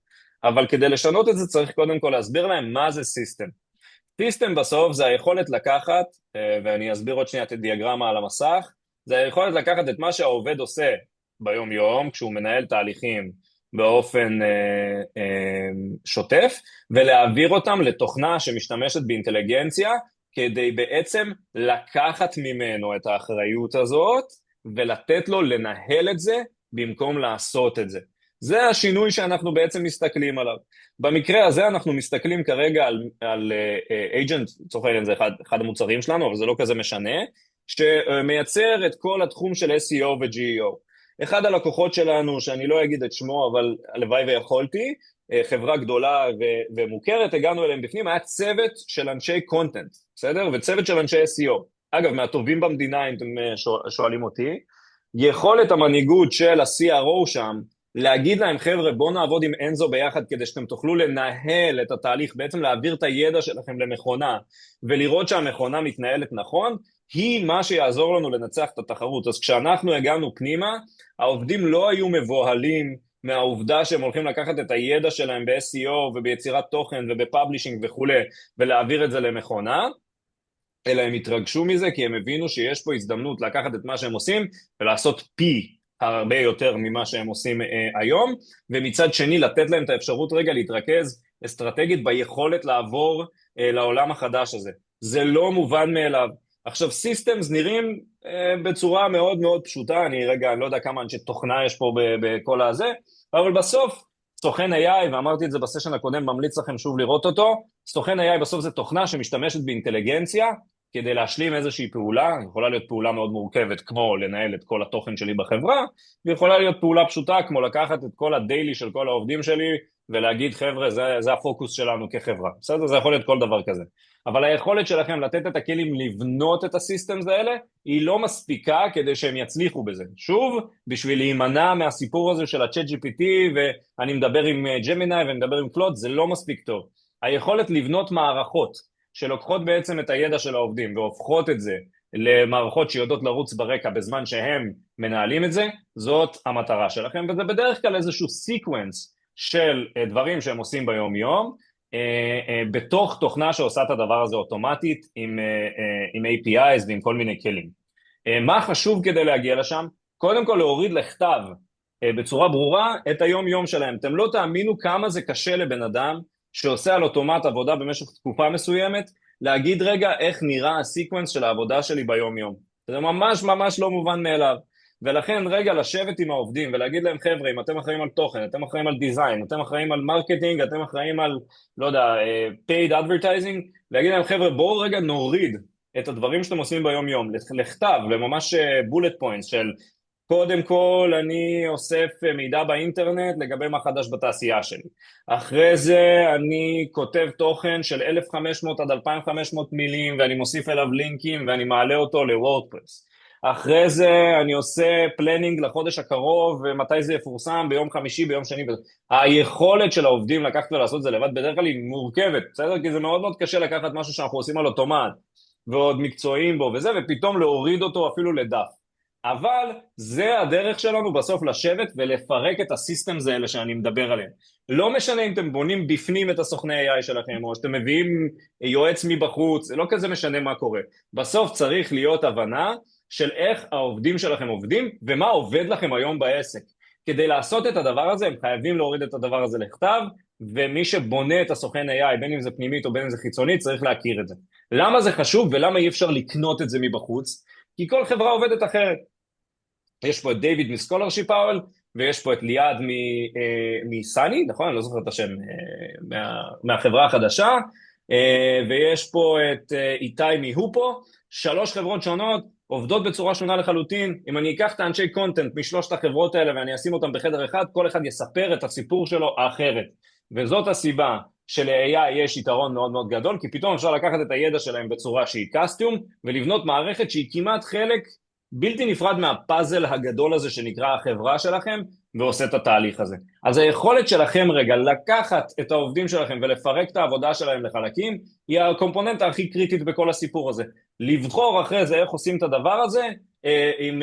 אבל כדי לשנות את זה צריך קודם כל להסביר להם מה זה סיסטם. סיסטם בסוף זה היכולת לקחת, ואני אסביר עוד שנייה את הדיאגרמה על המסך, זה היכולת לקחת את מה שהעובד עושה ביום יום, כשהוא מנהל תהליכים באופן שוטף, ולהעביר אותם לתוכנה שמשתמשת באינטליגנציה, כדי בעצם לקחת ממנו את האחריות הזאת, ולתת לו לנהל את זה במקום לעשות את זה. זה השינוי שאנחנו בעצם מסתכלים עליו. במקרה הזה אנחנו מסתכלים כרגע על agent, לצורך העניין זה אחד המוצרים שלנו, אבל זה לא כזה משנה, שמייצר את כל התחום של SEO ו-GEO. אחד הלקוחות שלנו, שאני לא אגיד את שמו, אבל הלוואי ויכולתי, חברה גדולה ומוכרת, הגענו אליהם בפנים, היה צוות של אנשי קונטנט, בסדר? וצוות של אנשי SEO. אגב, מהטובים במדינה, אם אתם שואלים אותי, יכולת המנהיגות של ה-CRO שם, להגיד להם, חבר'ה, בואו נעבוד עם אנזו ביחד כדי שאתם תוכלו לנהל את התהליך, בעצם להעביר את הידע שלכם למכונה, ולראות שהמכונה מתנהלת נכון, היא מה שיעזור לנו לנצח את התחרות. אז כשאנחנו הגענו פנימה, העובדים לא היו מבוהלים מהעובדה שהם הולכים לקחת את הידע שלהם ב-SEO וביצירת תוכן ובפאבלישינג וכו', ולהעביר את זה למכונה, אלא הם התרגשו מזה כי הם הבינו שיש פה הזדמנות לקחת את מה שהם עושים ולעשות פי הרבה יותר ממה שהם עושים היום, ומצד שני לתת להם את האפשרות רגע להתרכז אסטרטגית ביכולת לעבור לעולם החדש הזה. זה לא מובן מאליו. עכשיו, סיסטמס נראים בצורה מאוד מאוד פשוטה, אני לא יודע כמה אנשי תוכנה יש פה בכל הזה, אבל בסוף, סוכן AI, ואמרתי את זה בסשן הקודם, ממליץ לכם שוב לראות אותו, סוכן AI בסוף זה תוכנה שמשתמשת באינטליגנציה, כדי להשלים איזושהי פעולה, יכולה להיות פעולה מאוד מורכבת, כמו לנהל את כל התוכן שלי בחברה, ויכולה להיות פעולה פשוטה, כמו לקחת את כל הדיילי של כל העובדים שלי, ולהגיד, חבר'ה, זה הפוקוס שלנו כחברה. בסדר? זה יכול להיות כל דבר כזה. אבל היכולת שלכם לתת את הכלים לבנות את הסיסטמס האלה, היא לא מספיקה כדי שהם יצליחו בזה. שוב, בשביל להימנע מהסיפור הזה של ה-Chat GPT, ואני מדבר עם ג'מיני ואני מדבר עם קלוד, זה לא מספיק טוב. היכולת לבנות מערכות, שלוקחות בעצם את הידע של העובדים, והופכות את זה למערכות שיודעות לרוץ ברקע בזמן שהם מנהלים את זה, זאת המטרה שלכם, וזה בדרך כלל איזשהו סיקוונס של דברים שהם עושים ביום יום, בתוך תוכנה שעושה את הדבר הזה אוטומטית עם APIs ועם כל מיני כלים. מה חשוב כדי להגיע לשם? קודם כל להוריד לכתב בצורה ברורה את היום יום שלהם. אתם לא תאמינו כמה זה קשה לבן אדם שעושה על אוטומט עבודה במשך תקופה מסוימת, להגיד רגע איך נראה הסיקוונס של העבודה שלי ביום יום. זה ממש ממש לא מובן מאליו. ולכן רגע לשבת עם העובדים ולהגיד להם, חבר'ה, אם אתם אחראים על תוכן, אתם אחראים על דיזיין, אתם אחראים על מרקטינג, אתם אחראים על, לא יודע, paid advertising, להגיד להם, חבר'ה, בואו רגע נוריד את הדברים שאתם עושים ביום יום, לכתב, לממש bullet points של, קודם כל אני אוסף מידע באינטרנט לגבי מה חדש בתעשייה שלי. אחרי זה אני כותב תוכן של 1500 עד 2500 מילים, ואני מוסיף אליו לינקים ואני מעלה אותו לוורדפרס. אחרי זה אני עושה פלנינג לחודש הקרוב, ומתי זה יפורסם, ביום חמישי, ביום שני. היכולת של העובדים לקחת ולעשות זה לבד בדרך כלל היא מורכבת, בסדר? כי זה מאוד מאוד קשה לקחת משהו שאנחנו עושים על אוטומט, ועוד מקצועיים בו וזה, ופתאום להוריד אותו אפילו לדף. אבל זה הדרך שלנו בסוף לשבת ולפרק את הסיסטמס האלה שאני מדבר עליהם. לא משנה אם אתם בונים בפנים את הסוכני AI שלכם, או שאתם מביאים יועץ מבחוץ, זה לא כזה משנה מה קורה. בסוף צריך להיות הבנה של איך העובדים שלכם עובדים, ומה עובד לכם היום בעסק. כדי לעשות את הדבר הזה, הם חייבים להוריד את הדבר הזה לכתב, ומי שבונה את הסוכן AI, בין אם זה פנימית או בין אם זה חיצונית, צריך להכיר את זה. למה זה חשוב ולמה אי אפשר לקנות את זה מבחוץ? כי כל חברה עובדת אחרת. יש פה את דיוויד מסקולרשיפ האוול, ויש פה את ליעד מסני, נכון? אני לא זוכר את השם, מהחברה החדשה, ויש פה את איתי מהופו, 3 חברות שונות, עובדות בצורה שונה לחלוטין. אם אני אקח את האנשי קונטנט משלושת החברות האלה ואני אשים אותם בחדר אחד, כל אחד יספר את הסיפור שלו אחרת. וזאת הסיבה של-AI יש יתרון מאוד מאוד גדול, כי פתאום אפשר לקחת את הידע שלהם בצורה שהיא קסטיום, ולבנות מערכת שהיא כמעט חלק בלתי נפרד מהפאזל הגדול הזה שנקרא החברה שלכם, ועושה את התהליך הזה. אז היכולת שלכם רגע לקחת את העובדים שלכם ולפרק את העבודה שלהם לחלקים, היא הקומפוננטה הכי קריטית בכל הסיפור הזה. לבחור אחרי זה איך עושים את הדבר הזה, עם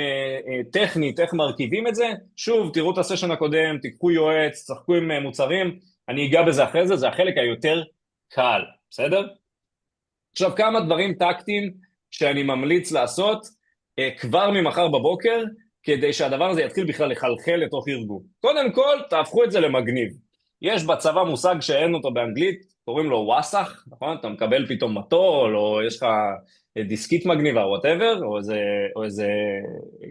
טכנית, איך מרכיבים את זה. שוב, תראו את הסשן הקודם, תיקחו יועץ, צחקו עם מוצרים, אני אגע בזה אחרי זה, זה החלק היותר קל, בסדר? עכשיו כמה דברים טקטיים שאני ממליץ לעשות, כבר ממחר בבוקר, כדי שהדבר הזה יתחיל בכלל לחלחל לתוך ארגון. קודם כל, תהפכו את זה למגניב. יש בצבא מושג שאין אותו באנגלית, קוראים לו וואסח, נכון? אתה מקבל פתאום מטול, או יש לך דיסקית מגניבה, whatever, או איזה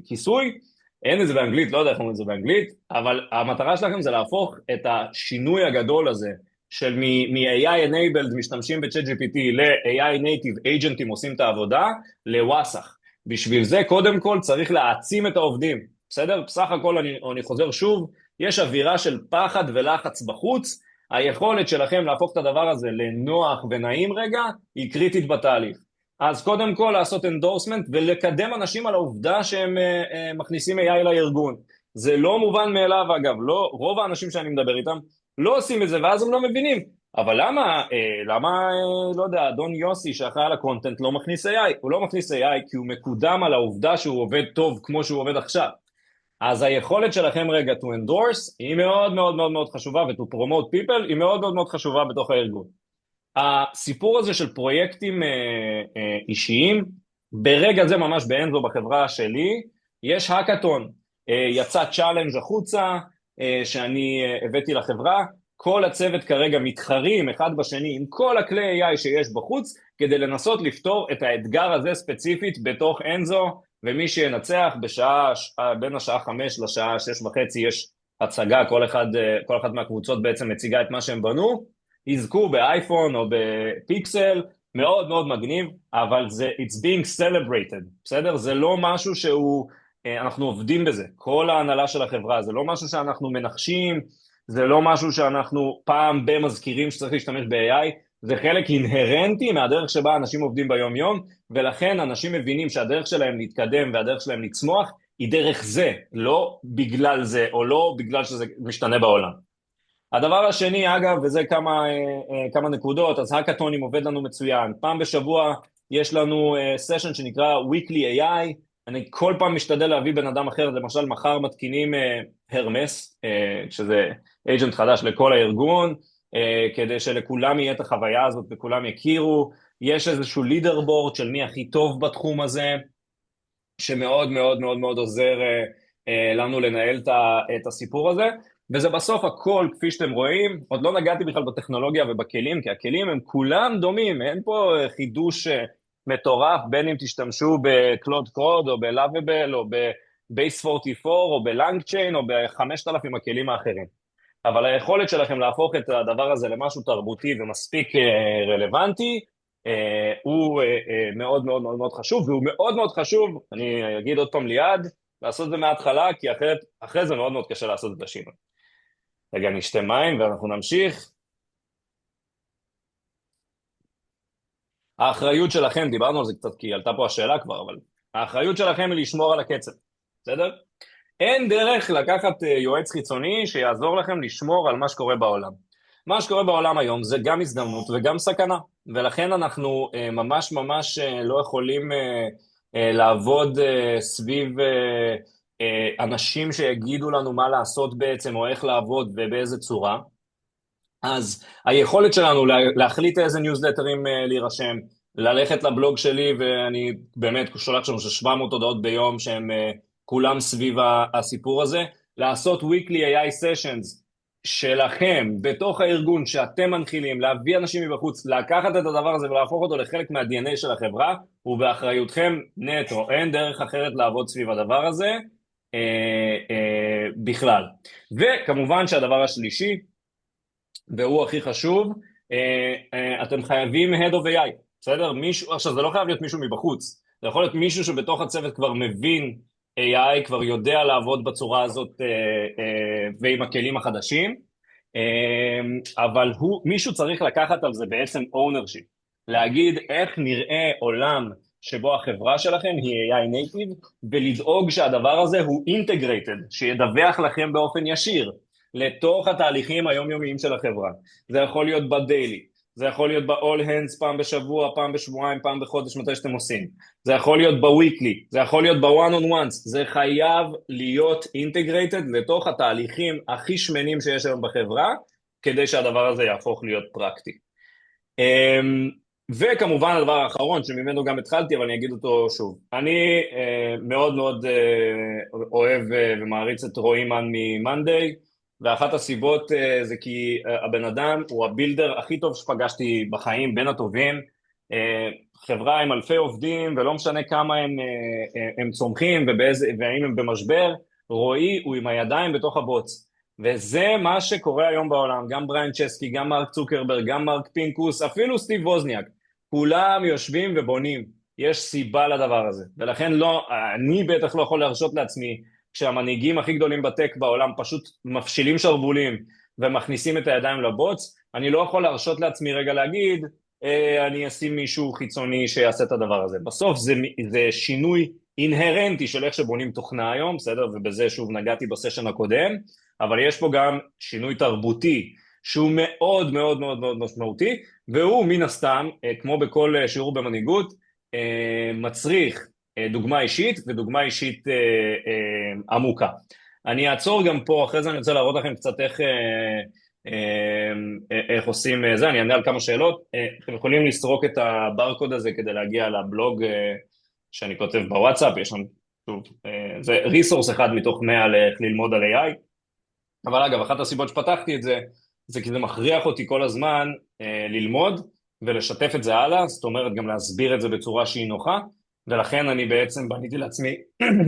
כיסוי. אין את זה באנגלית, לא יודע איך אומרים את זה באנגלית, אבל המטרה שלכם זה להפוך את השינוי הגדול הזה, של מ-AI enabled משתמשים ב-ChatGPT ל-AI native agentים עושים את העבודה, לוואסח. בשביל זה קודם כל צריך להעצים את העובדים, בסדר? בסך הכל אני חוזר שוב, יש אווירה של פחד ולחץ בחוץ, היכולת שלכם להפוך את הדבר הזה לנוח ונעים רגע, היא קריטית בתהליך. אז קודם כל לעשות endorsement ולקדם אנשים על העובדה שהם מכניסים AI לארגון. זה לא מובן מאליו, אגב, לא, רוב האנשים שאני מדבר איתם לא עושים את זה, ואז הם לא מבינים. אבל למה, לא יודע, אדון יוסי שאחראי על הקונטנט לא מכניס AI? הוא לא מכניס AI כי הוא מקודם על העובדה שהוא עובד טוב כמו שהוא עובד עכשיו. אז היכולת שלכם רגע to endorse היא מאוד מאוד מאוד מאוד חשובה, ו-to promote people היא מאוד מאוד מאוד חשובה בתוך הארגון. הסיפור הזה של פרויקטים אישיים, ברגע זה ממש באנזו בחברה שלי, יש האקתון, יצא צ'אלנג' החוצה שאני הבאתי לחברה, כל הצוות כרגע מתחרים אחד בשני עם כל הכלי AI שיש בחוץ, כדי לנסות לפתור את האתגר הזה ספציפית בתוך אנזו, ומי שינצח בין השעה 5 לשעה 6:30 יש הצגה, כל אחד מהקבוצות בעצם מציגה את מה שהם בנו, יזכו באייפון או בפיקסל, מאוד מאוד מגניב, אבל it's being celebrated, בסדר? זה לא משהו שהוא, אנחנו עובדים בזה, כל ההנהלה של החברה, זה לא משהו שאנחנו מנחשים, זה לא משהו שאנחנו פעם במזכירים שצריך להשתמש ב-AI, זה חלק אינהרנטי מהדרך שבה אנשים עובדים ביום יום, ולכן אנשים מבינים שהדרך שלהם להתקדם והדרך שלהם לצמוח, היא דרך זה, לא בגלל זה, או לא בגלל שזה משתנה בעולם. הדבר השני, אגב, וזה כמה נקודות, אז האקתונים עובד לנו מצוין. פעם בשבוע יש לנו סשן שנקרא Weekly AI, אני כל פעם משתדל להביא בן אדם אחר, למשל מחר מתקינים הרמס, שזה אייג'נט חדש לכל הארגון, כדי שלכולם יהיה את החוויה הזאת וכולם יכירו, יש איזשהו לידר בורד של מי הכי טוב בתחום הזה, שמאוד מאוד מאוד מאוד עוזר לנו לנהל את הסיפור הזה, וזה בסוף הכל, כפי שאתם רואים, עוד לא נגעתי בכלל בטכנולוגיה ובכלים, כי הכלים הם כולם דומים, אין פה חידוש מטורף, בין אם תשתמשו בקלוד קוד, או בלאביבל, או בבייס 44, או בלנגצ'יין, או ב-5,000 הכלים האחרים. אבל היכולת שלכם להפוך את הדבר הזה למשהו תרבותי ומספיק רלוונטי, הוא מאוד מאוד מאוד מאוד חשוב, והוא מאוד מאוד חשוב, אני אגיד עוד פעם ליד, לעשות את זה מההתחלה, כי אחרי זה מאוד מאוד קשה לעשות את השינוי. רגע, נשתה מים ואנחנו נמשיך. האחריות שלכם, דיברנו על זה קצת כי עלתה פה השאלה כבר, אבל האחריות שלכם היא לשמור על הקצב, בסדר? אין דרך לקחת יועץ חיצוני שיעזור לכם לשמור על מה שקורה בעולם. מה שקורה בעולם היום זה גם הזדמנות וגם סכנה, ולכן אנחנו ממש ממש לא יכולים לעבוד סביב אנשים שיגידו לנו מה לעשות בעצם, או איך לעבוד ובאיזה צורה. אז היכולת שלנו להחליט איזה ניוזלטרים להירשם, ללכת לבלוג שלי, ואני באמת שולח שם 700 הודעות ביום שהם כולם סביב הסיפור הזה, לעשות weekly AI sessions שלכם בתוך הארגון שאתם מנחילים, להביא אנשים מבחוץ, לקחת את הדבר הזה ולהפוך אותו לחלק מה-DNA של החברה, ובאחריותכם נטו, אין דרך אחרת לעבוד סביב הדבר הזה בכלל. וכמובן שהדבר השלישי, והוא הכי חשוב, אתם חייבים Head of AI, בסדר? עכשיו זה לא חייב להיות מישהו מבחוץ, זה יכול להיות מישהו שבתוך הצוות כבר מבין AI, כבר יודע לעבוד בצורה הזאת ועם הכלים החדשים, אבל מישהו צריך לקחת על זה בעצם ownership, להגיד איך נראה עולם שבו החברה שלכם היא AI native, ולדאוג שהדבר הזה הוא integrated, שידווח לכם באופן ישיר, לתוך התהליכים היומיומיים של החברה. זה יכול להיות בדיילי, זה יכול להיות ב-all hands פעם בשבוע, פעם בשבועיים, פעם בחודש, מתי שאתם עושים. זה יכול להיות ב-weekly, זה יכול להיות ב-one on ones, זה חייב להיות integrated לתוך התהליכים הכי שמנים שיש היום בחברה, כדי שהדבר הזה יהפוך להיות פרקטי. וכמובן הדבר האחרון, שממנו גם התחלתי, אבל אני אגיד אותו שוב. אני מאוד מאוד אוהב ומעריץ את רועי מן מ-Monday, ואחת הסיבות זה כי הבן אדם הוא הבילדר הכי טוב שפגשתי בחיים, בין הטובים, חברה עם אלפי עובדים, ולא משנה כמה הם צומחים, והאם הם במשבר, רועי הוא עם הידיים בתוך הבוץ, וזה מה שקורה היום בעולם, גם בריין צ'סקי, גם מרק צוקרברג, גם מרק פינקוס, אפילו סטיב ווזניאק, כולם יושבים ובונים, יש סיבה לדבר הזה, ולכן לא, אני בטח לא יכול להרשות לעצמי, כשהמנהיגים הכי גדולים בטק בעולם פשוט מפשילים שרבולים ומכניסים את הידיים לבוץ, אני לא יכול להרשות לעצמי רגע להגיד, אני אשים מישהו חיצוני שיעשה את הדבר הזה. בסוף זה שינוי אינהרנטי של איך שבונים תוכנה היום, בסדר? ובזה שוב נגעתי בסשן הקודם, אבל יש פה גם שינוי תרבותי שהוא מאוד מאוד מאוד מאוד משמעותי, והוא מן הסתם, כמו בכל שיעור במנהיגות, מצריך דוגמה אישית ודוגמה אישית עמוקה. אני אעצור גם פה, אחרי זה אני רוצה להראות לכם קצת איך עושים זה, אני אענה על כמה שאלות. אתם יכולים לסרוק את הברקוד הזה כדי להגיע לבלוג שאני כותב בוואטסאפ, יש שם, זה ריסורס אחד מתוך 100 איך ללמוד על AI, אבל אגב, אחת הסיבות שפתחתי את זה, זה כי זה מכריח אותי כל הזמן ללמוד ולשתף את זה הלאה, זאת אומרת גם להסביר את זה בצורה שהיא נוחה, ולכן אני בעצם בניתי לעצמי,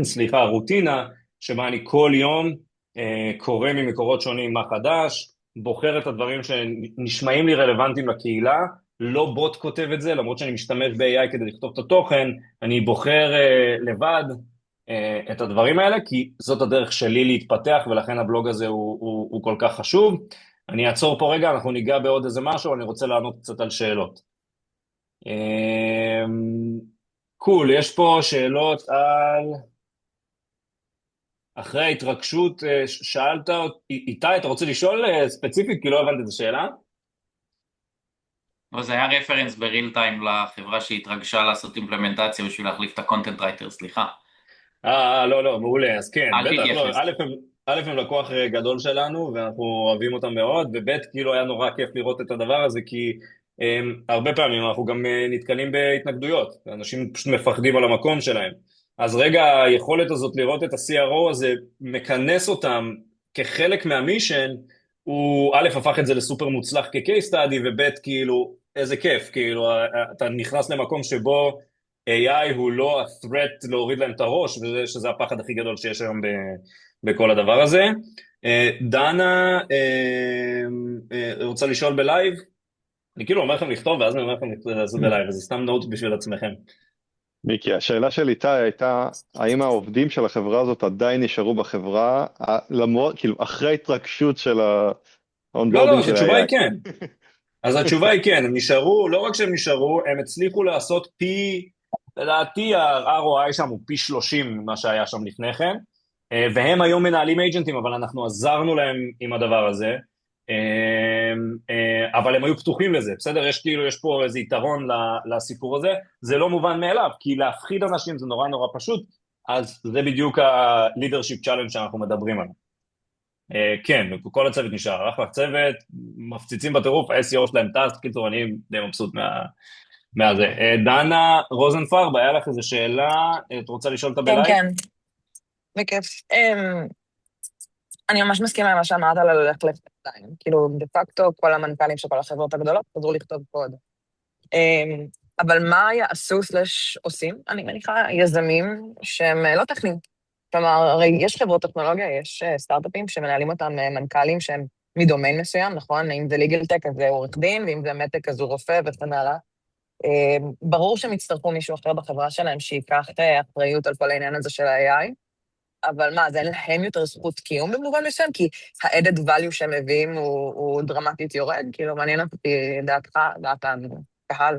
סליחה, רוטינה, שבה אני כל יום קורא ממקורות שונים מה חדש, בוחר את הדברים שנשמעים לי רלוונטיים לקהילה, לא בוט כותב את זה, למרות שאני משתמש ב-AI כדי לכתוב את התוכן, אני בוחר לבד את הדברים האלה, כי זאת הדרך שלי להתפתח, ולכן הבלוג הזה הוא כל כך חשוב. אני אעצור פה רגע, אנחנו ניגע בעוד איזה משהו, אני רוצה לענות קצת על שאלות. קול, יש פה שאלות על... אחרי ההתרגשות, שאלת, איתי, אתה רוצה לשאול ספציפית, כי לא הבנתי את השאלה? אבל זה היה רפרנס בריל טיים לחברה שהתרגשה לעשות אימפלמנטציה בשביל להחליף את הקונטנט רייטר, סליחה. לא, מעולה, אז כן, אל בטח, לא, תתייחס. א' הם לקוח גדול שלנו, ואנחנו אוהבים אותם מאוד, וב' כאילו היה נורא כיף לראות את הדבר הזה, כי הרבה פעמים אנחנו גם נתקלים בהתנגדויות, אנשים פשוט מפחדים על המקום שלהם, אז רגע היכולת הזאת לראות את ה-CRO הזה, מכנס אותם כחלק מהמישן, הוא א' הפך את זה לסופר מוצלח כ-case study, וב' כאילו איזה כיף, כאילו אתה נכנס למקום שבו AI הוא לא ה-threat להוריד להם את הראש, שזה הפחד הכי גדול שיש היום בכל הדבר הזה. דנה רוצה לשאול בלייב? אני כאילו אומר לכם לכתוב, ואז אני אומר לכם לעשות בלייב, וזה סתם נוט בשביל עצמכם. מיקי, השאלה של איתי הייתה, האם העובדים של החברה הזאת עדיין נשארו בחברה, למרות, כאילו, אחרי ההתרגשות של האונבורדינג לא, אז של התשובה היא ה-AI? כן. אז התשובה היא כן, הם נשארו, לא רק שהם נשארו, הם הצליחו לעשות לדעתי ה-ROI שם הוא פי 30 ממה שהיה שם לפני כן, והם היום מנהלים אייג'נטים, אבל אנחנו עזרנו להם עם הדבר הזה, אבל הם היו פתוחים לזה, בסדר? יש פה איזה יתרון לסיפור הזה, זה לא מובן מאליו, כי להפחיד אנשים זה נורא נורא פשוט, אז זה בדיוק ה-leadership challenge שאנחנו מדברים עליו. כן, כל הצוות נשאר, אחלה צוות, מפציצים בטירוף, ה-SEO שלהם טס, קיצור אני די מבסוט מהזה. דנה רוזנפרב, היה לך איזו שאלה, את רוצה לשאול אותה בלייב? כן, בכיף. אני ממש מסכימה עם מה שאמרת על ללכת לפתיים. כאילו, דה פקטו, כל המנכ"לים של כל החברות הגדולות חזרו לכתוב קוד. אבל מה יעשו עושים? אני מניחה יזמים שהם לא טכניים. כלומר, הרי יש חברות טכנולוגיה, יש סטארט-אפים שמנהלים אותם מנכ"לים שהם מדומיין מסוים, נכון? אם זה ליגל טק, אז זה עורך דין, ואם זה מטק, אז הוא רופא וכן הלאה. ברור שהם יצטרכו מישהו אחר בחברה שלהם שיקח אחריות על כל העניין הזה של ה-AI, אבל מה, אז אין להם יותר זכות קיום במובן מסוים, כי ה-added value שהם מביאים הוא דרמטית יורד, כאילו מעניין אותי דעתך, דעת הקהל.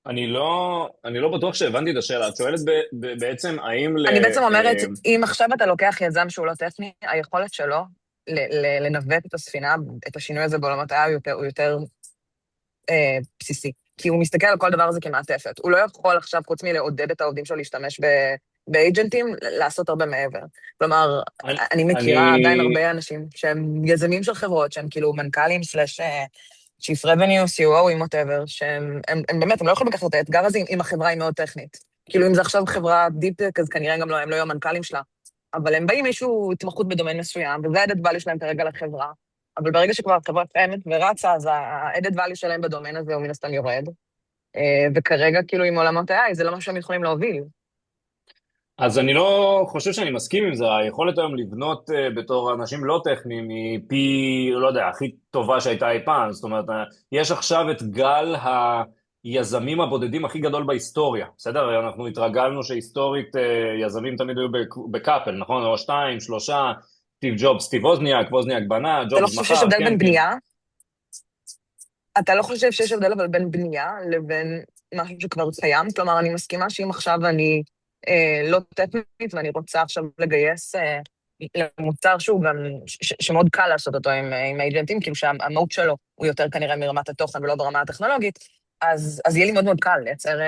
אני לא בטוח שהבנתי את השאלה, את שואלת בעצם האם אני בעצם אומרת, אם עכשיו אתה לוקח יזם שהוא לא טכני, היכולת שלו לנווט את הספינה, את השינוי הזה בעולמות ה-AI הוא יותר בסיסי. כי הוא מסתכל על כל דבר הזה כמעטפת. הוא לא יכול עכשיו, חוץ מלעודד את העובדים שלו להשתמש באייג'נטים, לעשות הרבה מעבר. כלומר, אני מכירה עדיין הרבה אנשים שהם יזמים של חברות, שהם כאילו מנכ"לים chief revenue, COO, whatever, שהם באמת, הם לא יכולים לקחת את האתגר הזה אם החברה היא מאוד טכנית. כאילו אם זה עכשיו חברה דיפ-טק, אז כנראה גם לא, הם לא יהיו המנכ"לים שלה. אבל הם באים איזשהו התמחות בדומיין מסוים, וזה ה-added value שלהם כרגע לחברה. אבל ברגע שכבר חברה קיימת ורצה, אז ה-added value שלהם בדומיין הזה הוא מן הסתם יורד. וכרגע, כאילו, עם עולמות ה-AI, זה לא מה שהם יכולים להוביל. אז אני לא חושב שאני מסכים עם זה, היכולת היום לבנות בתור אנשים לא טכניים היא פי, לא יודע, הכי טובה שהייתה אי פעם, זאת אומרת, יש עכשיו את גל היזמים הבודדים הכי גדול בהיסטוריה, בסדר? אנחנו התרגלנו שהיסטורית יזמים תמיד היו בקאפל, נכון? או 2, 3, סטיב ג'ובס, סטיב ווזניאק בנה, ג'ובס מחר, אתה לא חושב שיש הבדל בין בנייה? אתה לא חושב שיש הבדל אבל בין בנייה לבין משהו שכבר קיים? כלומר, אני מסכימה שאם עכשיו אני לא טכנית, ואני רוצה עכשיו לגייס למוצר שהוא גם, שמאוד קל לעשות אותו עם אייג'נטים, כאילו שהמהות שלו הוא יותר כנראה מרמת התוכן ולא ברמה הטכנולוגית, אז יהיה לי מאוד מאוד קל לייצר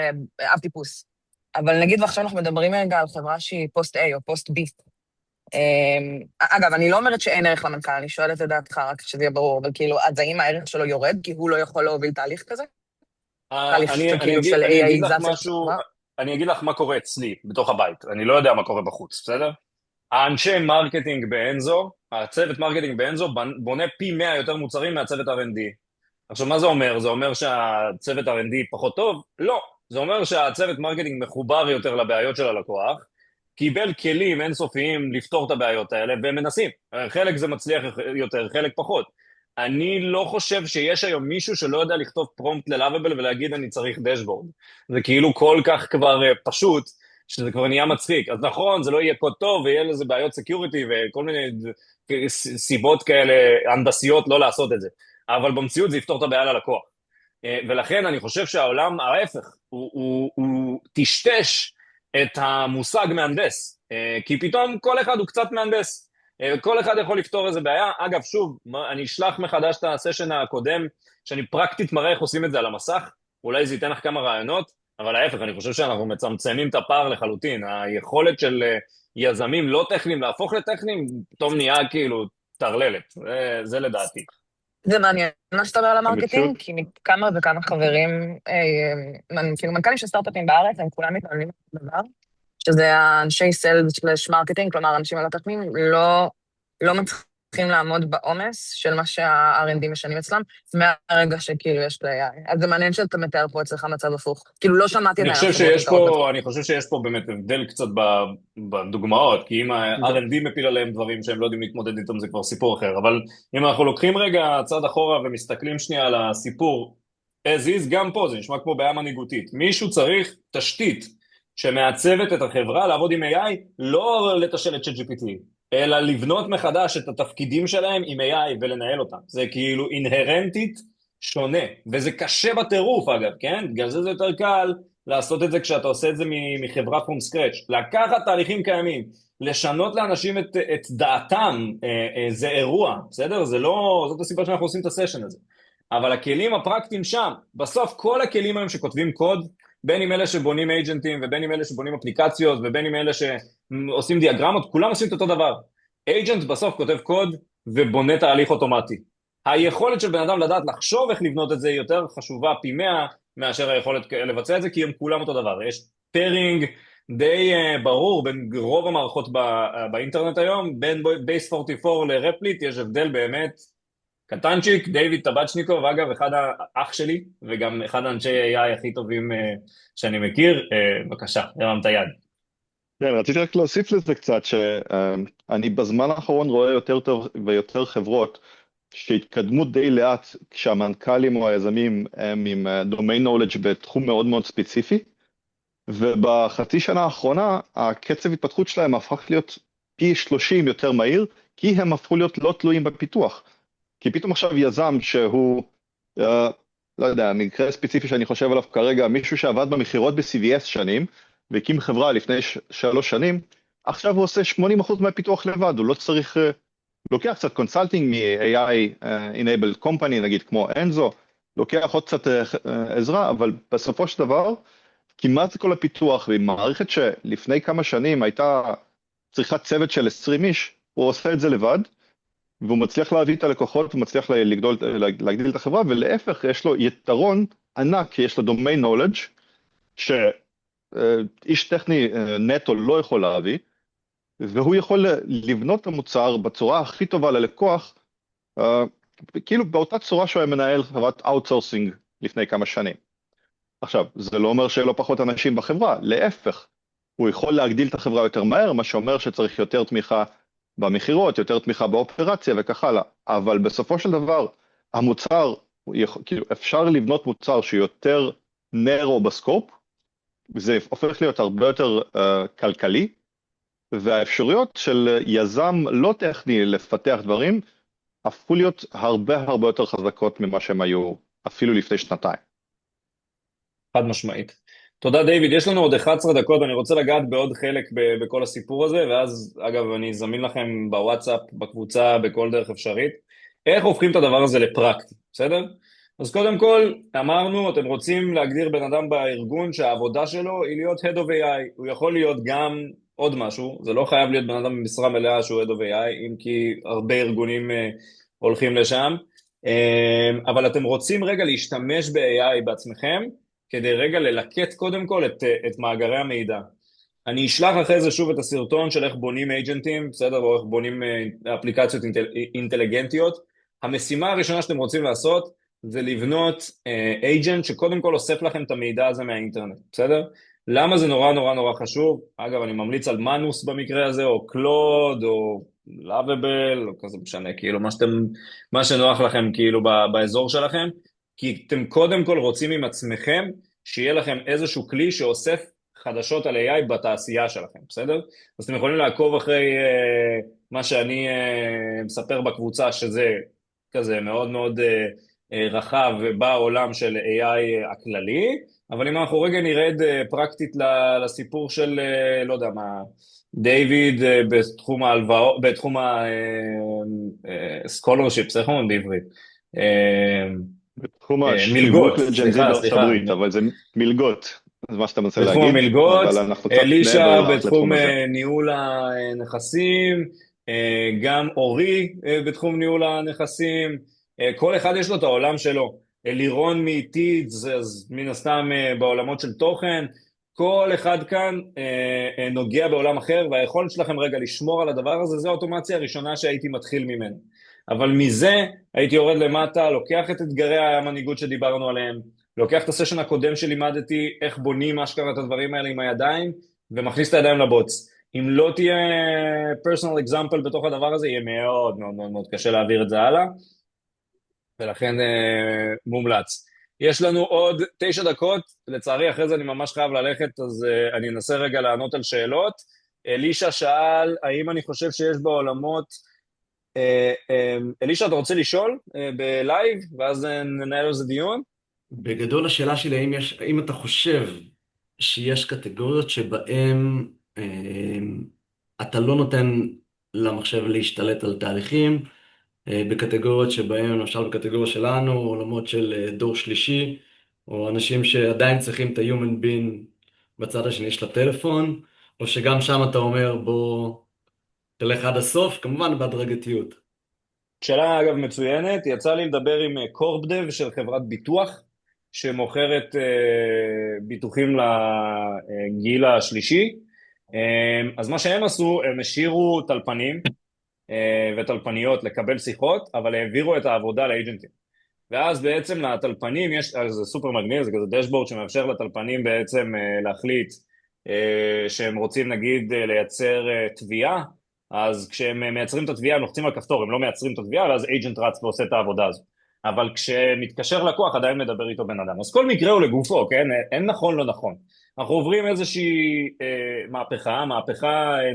אב טיפוס. אבל נגיד, ועכשיו אנחנו מדברים רגע על חברה שהיא פוסט A או פוסט B. אגב, אני לא אומרת שאין ערך למנכ"ל, אני שואלת את דעתך, רק שזה יהיה ברור, אבל כאילו, אז האם הערך שלו יורד, כי הוא לא יכול להוביל תהליך כזה? תהליך כאילו של AI-איזציה. אני אגיד לך מה קורה אצלי, בתוך הבית. אני לא יודע מה קורה בחוץ, בסדר? האנשי מרקטינג באנזו, הצוות מרקטינג באנזו בונה פי 100 יותר מוצרים מהצוות R&D. עכשיו, מה זה אומר? זה אומר שהצוות R&D פחות טוב? לא. זה אומר שהצוות מרקטינג מחובר יותר לבעיות של הלקוח, קיבל כלים אינסופיים לפתור את הבעיות האלה, והם מנסים. חלק זה מצליח יותר, חלק פחות. אני לא חושב שיש היום מישהו שלא יודע לכתוב פרומפט ללאביבל ולהגיד אני צריך דשבורד. זה כאילו כל כך כבר פשוט, שזה כבר נהיה מצחיק. אז נכון, זה לא יהיה קוד טוב, ויהיה לזה בעיות סקיוריטי וכל מיני סיבות כאלה הנדסיות לא לעשות את זה. אבל במציאות זה יפתור את הבעיה ללקוח. ולכן אני חושב שהעולם ההפך, הוא תשתש את המושג מהנדס, כי פתאום כל אחד הוא קצת מהנדס, כל אחד יכול לפתור איזה בעיה. אגב, שוב, אני אשלח מחדש את הסשן הקודם, שאני פרקטית מראה איך עושים את זה על המסך, אולי זה ייתן לך כמה רעיונות, אבל ההפך, אני חושב שאנחנו מצמצמים את הפער לחלוטין, היכולת של יזמים לא טכניים להפוך לטכניים, פתאום נהיה כאילו תרללת, זה לדעתי. זה מעניין, מה שאתה אומר על המרקטינג, כי מכמה וכמה חברים, כאילו מנכ"לים של סטארט-אפים בארץ, הם כולם מתנהלים בדבר, שזה האנשי סיילס מרקטינג, כלומר, אנשים על הטכניים, לא מצליחים לעמוד בעומס של מה שה-R&D משנים אצלם, מהרגע שכאילו יש ל-AI. אז זה מעניין שאתה מתאר פה אצלך מצב הפוך. כאילו לא שמעתי את אני חושב שיש פה באמת הבדל קצת בדוגמאות, כי אם ה-R&D מפיל עליהם דברים שהם לא יודעים להתמודד איתם, זה כבר סיפור אחר. אבל אם אנחנו לוקחים רגע צד אחורה ומסתכלים שנייה על הסיפור, as is, גם פה זה נשמע כמו בעיה מנהיגותית. מישהו צריך תשתית שמעצבת את החברה לעבוד עם AI, לא לתשל את ChatGPT, אלא לבנות מחדש את התפקידים שלהם עם AI ולנהל אותם. זה כאילו אינהרנטית שונה, וזה קשה בטירוף אגב, כן? בגלל זה יותר קל לעשות את זה כשאתה עושה את זה מחברה from scratch. לקחת תהליכים קיימים, לשנות לאנשים את דעתם, זה אירוע, בסדר? זאת הסיבה שאנחנו עושים את הסשן הזה. אבל הכלים הפרקטיים שם, בסוף כל הכלים היום שכותבים קוד, בין עם אלה שבונים אייג'נטים, ובין עם אלה שבונים אפליקציות, ובין עם אלה שעושים דיאגרמות, כולם עושים את אותו דבר. אייג'נט בסוף כותב קוד, ובונה תהליך אוטומטי. היכולת של בן אדם לדעת לחשוב איך לבנות את זה, היא יותר חשובה פי 100, מאשר היכולת לבצע את זה, כי הם כולם אותו דבר. יש פיירינג די ברור בין רוב המערכות באינטרנט היום, בין בייס 44 לרפליט, יש הבדל באמת קטנצ'יק. דיוויד טבצ'ניקוב, אגב, אחד האח שלי, וגם אחד האנשי AI הכי טובים שאני מכיר. בבקשה, הרמת את היד. כן, רציתי רק להוסיף לזה קצת, שאני בזמן האחרון רואה יותר ויותר חברות שהתקדמו די לאט, כשהמנכ"לים או היזמים הם עם domain knowledge בתחום מאוד מאוד ספציפי, ובחצי שנה האחרונה, הקצב התפתחות שלהם הפך להיות פי 30 יותר מהיר, כי הם הפכו להיות לא תלויים בפיתוח. כי פתאום עכשיו יזם שהוא, לא יודע, מקרה ספציפי שאני חושב עליו כרגע, מישהו שעבד במחירות ב-CVS שנים, והקים חברה לפני 3 שנים, עכשיו הוא עושה 80% מהפיתוח לבד, הוא לא צריך, לוקח קצת קונסלטינג מ-AI enabled company, נגיד כמו אנזו, לוקח עוד קצת עזרה, אבל בסופו של דבר, כמעט כל הפיתוח, ועם מערכת שלפני כמה שנים הייתה צריכת צוות של 20 איש, הוא עושה את זה לבד, והוא מצליח להביא את הלקוחות, הוא מצליח להגדיל את החברה, ולהפך יש לו יתרון ענק, כי יש לו domain knowledge, שאיש טכני נטו לא יכול להביא, והוא יכול לבנות את המוצר בצורה הכי טובה ללקוח, כאילו באותה צורה שהוא היה מנהל חברת outsourcing לפני כמה שנים. עכשיו, זה לא אומר שיהיה לו פחות אנשים בחברה, להפך, הוא יכול להגדיל את החברה יותר מהר, מה שאומר שצריך יותר תמיכה במחירות, יותר תמיכה באופרציה וכך הלאה, אבל בסופו של דבר, המוצר, כאילו אפשר לבנות מוצר שיותר נרו בסקופ, זה הופך להיות הרבה יותר כלכלי, והאפשרויות של יזם לא טכני לפתח דברים, הפכו להיות הרבה הרבה יותר חזקות ממה שהם היו אפילו לפני שנתיים. חד משמעית. תודה דיוויד, יש לנו עוד 11 דקות, אני רוצה לגעת בעוד חלק בכל הסיפור הזה, ואז אגב אני זמין לכם בוואטסאפ, בקבוצה, בכל דרך אפשרית, איך הופכים את הדבר הזה לפרקטי, בסדר? אז קודם כל, אמרנו, אתם רוצים להגדיר בן אדם בארגון שהעבודה שלו היא להיות Head of AI, הוא יכול להיות גם עוד משהו, זה לא חייב להיות בן אדם במשרה מלאה שהוא Head of AI, אם כי הרבה ארגונים הולכים לשם, אבל אתם רוצים רגע להשתמש ב-AI בעצמכם, כדי רגע ללקט קודם כל את מאגרי המידע. אני אשלח אחרי זה שוב את הסרטון של איך בונים אייג'נטים, בסדר? או איך בונים אפליקציות אינטליגנטיות. המשימה הראשונה שאתם רוצים לעשות זה לבנות אייג'נט שקודם כל אוסף לכם את המידע הזה מהאינטרנט, בסדר? למה זה נורא נורא נורא חשוב? אגב, אני ממליץ על מנוס במקרה הזה, או קלוד, או לאביבל, או כזה משנה, כאילו מה שנוח לכם כאילו באזור שלכם, כי אתם קודם כל רוצים עם עצמכם שיהיה לכם איזשהו כלי שאוסף חדשות על AI בתעשייה שלכם, בסדר? אז אתם יכולים לעקוב אחרי מה שאני מספר בקבוצה, שזה כזה מאוד מאוד רחב בעולם של AI הכללי, אבל אם אנחנו רגע נרד פרקטית לסיפור של, לא יודע מה, דיוויד בתחום ההלוואות, בתחום הסקולרשיפס, איך אומרים בעברית? בתחום מלגות, השילבות לג'נזי בארצות הברית, אבל זה מלגות, זה מה שאתה מנסה להגיד. בתחום המלגות, אבל אנחנו קצת אלישע מעבר בתחום לתחום הזה. ניהול הנכסים, גם אורי בתחום ניהול הנכסים, כל אחד יש לו את העולם שלו. לירון מאיטידס, אז מן הסתם בעולמות של תוכן, כל אחד כאן נוגע בעולם אחר, והיכולת שלכם רגע לשמור על הדבר הזה, זו האוטומציה הראשונה שהייתי מתחיל ממנו. אבל מזה הייתי יורד למטה, לוקח את אתגרי המנהיגות שדיברנו עליהם, לוקח את הסשן הקודם שלימדתי איך בונים אשכרה את הדברים האלה עם הידיים, ומכניס את הידיים לבוץ. אם לא תהיה personal example בתוך הדבר הזה, יהיה מאוד מאוד מאוד מאוד קשה להעביר את זה הלאה, ולכן מומלץ. יש לנו עוד 9 דקות, לצערי אחרי זה אני ממש חייב ללכת, אז אני אנסה רגע לענות על שאלות. אלישע שאל, האם אני חושב שיש בעולמות, אלישע, אתה רוצה לשאול בלייב, ואז ננהל על זה דיון? בגדול השאלה שלי, האם אתה חושב שיש קטגוריות שבהן אתה לא נותן למחשב להשתלט על תהליכים, בקטגוריות שבהן, למשל בקטגוריה שלנו, עולמות של דור שלישי, או אנשים שעדיין צריכים את ה-human being בצד השני של הטלפון, או שגם שם אתה אומר בוא תלך עד הסוף, כמובן בהדרגתיות. שאלה אגב מצוינת, יצא לי לדבר עם קורפדב של חברת ביטוח, שמוכרת ביטוחים לגיל השלישי, אז מה שהם עשו, הם השאירו טלפנים וטלפניות לקבל שיחות, אבל העבירו את העבודה לאייג'נטים. ואז בעצם לטלפנים יש, זה סופר מגניב, זה כזה דשבורד שמאפשר לטלפנים בעצם להחליט שהם רוצים נגיד לייצר תביעה, אז כשהם מייצרים את התביעה הם לוחצים על כפתור, הם לא מייצרים את התביעה, ואז אייג'נט רץ ועושה את העבודה הזו. אבל כשמתקשר לקוח עדיין מדבר איתו בן אדם. אז כל מקרה הוא לגופו, כן? אין נכון לא נכון. אנחנו עוברים איזושהי מהפכה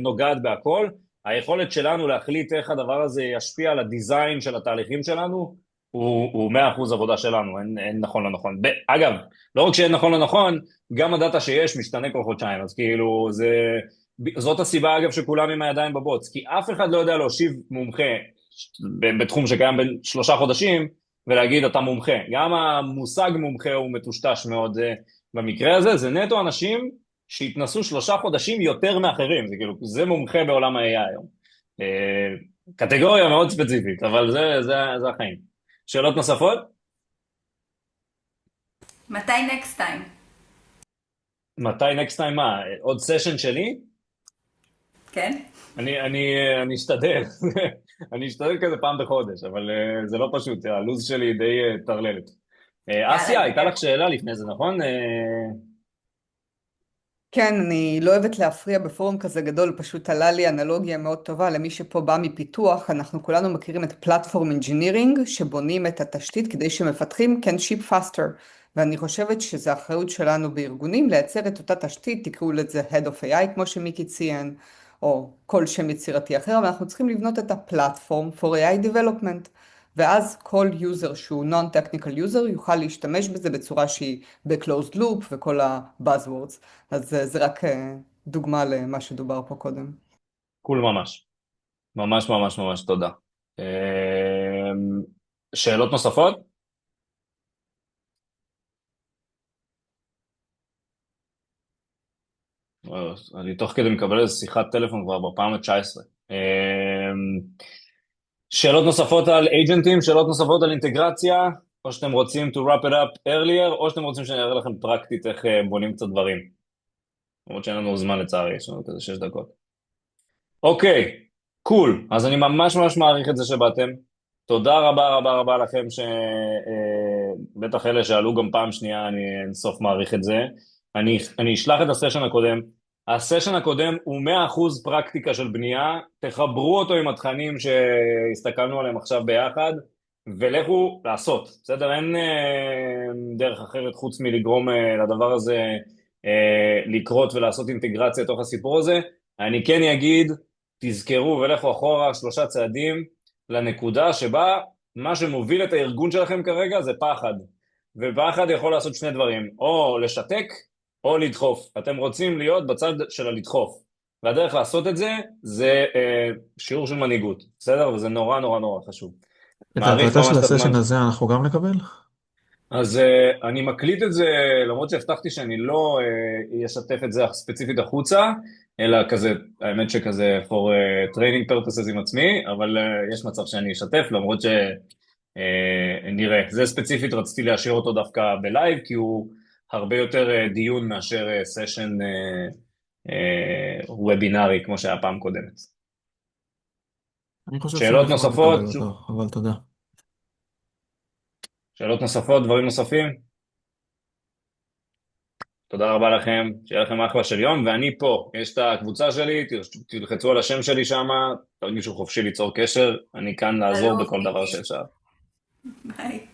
נוגעת בהכל, היכולת שלנו להחליט איך הדבר הזה ישפיע על הדיזיין של התהליכים שלנו, הוא 100% עבודה שלנו, אין נכון לא נכון. אגב, לא רק שאין נכון לא נכון, גם הדאטה שיש משתנה כל חודשיים, אז כאילו זאת הסיבה אגב שכולם עם הידיים בבוץ, כי אף אחד לא יודע להושיב מומחה בתחום שקיים בין 3 חודשים, ולהגיד אתה מומחה. גם המושג מומחה הוא מטושטש מאוד במקרה הזה, זה נטו אנשים שהתנסו 3 חודשים יותר מאחרים, זה כאילו, זה מומחה בעולם ה-AI היום. קטגוריה מאוד ספציפית, אבל זה החיים. שאלות נוספות? מתי next time? מתי next time מה? עוד סשן שלי? כן. אני אשתדל, אני אשתדל כזה פעם בחודש, אבל זה לא פשוט, הלו"ז שלי די טרללת. אסיה, הייתה לך שאלה לפני זה, נכון? כן, אני לא אוהבת להפריע בפורום כזה גדול, פשוט עלה לי אנלוגיה מאוד טובה למי שפה בא מפיתוח, אנחנו כולנו מכירים את פלטפורם אינג'ינירינג, שבונים את התשתית כדי שמפתחים can ship faster, ואני חושבת שזו אחריות שלנו בארגונים לייצר את אותה תשתית, תקראו לזה Head of AI כמו שמיקי ציין, או כל שם יצירתי אחר, אבל אנחנו צריכים לבנות את הפלטפורם for AI development, ואז כל יוזר שהוא non-technical user יוכל להשתמש בזה בצורה שהיא ב-closed loop וכל ה-buzzwords. אז זה רק דוגמה למה שדובר פה קודם. קול ממש. ממש ממש ממש תודה. שאלות נוספות? אני תוך כדי מקבל איזו שיחת טלפון כבר בפעם ה-19. שאלות נוספות על אייג'נטים, שאלות נוספות על אינטגרציה, או שאתם רוצים to wrap it up earlier, או שאתם רוצים שאני אראה לכם פרקטית איך בונים קצת דברים. למרות שאין לנו זמן לצערי, יש לנו כזה 6 דקות. אוקיי, קול. אז אני ממש ממש מעריך את זה שבאתם. תודה רבה רבה רבה לכם, בטח אלה שעלו גם פעם שנייה, אני אינסוף מעריך את זה. אני אשלח את הסשן הקודם. הסשן הקודם הוא 100% פרקטיקה של בנייה, תחברו אותו עם התכנים שהסתכלנו עליהם עכשיו ביחד, ולכו לעשות, בסדר? אין דרך אחרת חוץ מלגרום לדבר הזה לקרות ולעשות אינטגרציה תוך הסיפור הזה. אני כן אגיד, תזכרו ולכו אחורה 3 צעדים לנקודה שבה מה שמוביל את הארגון שלכם כרגע זה פחד, ופחד יכול לעשות 2 דברים, או לשתק, או לדחוף. אתם רוצים להיות בצד של הלדחוף, והדרך לעשות את זה, זה שיעור של מנהיגות, בסדר? וזה נורא נורא נורא חשוב. את ההקלטה של הסשן הזה אנחנו גם נקבל? אז אני מקליט את זה, למרות שהבטחתי שאני לא אשתף את זה ספציפית החוצה, אלא כזה, האמת שכזה for training purposes עם עצמי, אבל יש מצב שאני אשתף, למרות שנראה. זה ספציפית רציתי להשאיר אותו דווקא בלייב, כי הוא הרבה יותר דיון מאשר סשן וובינרי, כמו שהיה פעם קודמת. אני חושב שאלות שאנחנו נוספות? נקבל אותו, אבל תודה. שאלות נוספות, דברים נוספים? תודה רבה לכם, שיהיה לכם אחלה של יום, ואני פה, יש את הקבוצה שלי, תלחצו על השם שלי שם, תרגישו חופשי ליצור קשר, אני כאן לעזור בכל דבר שאפשר. ביי.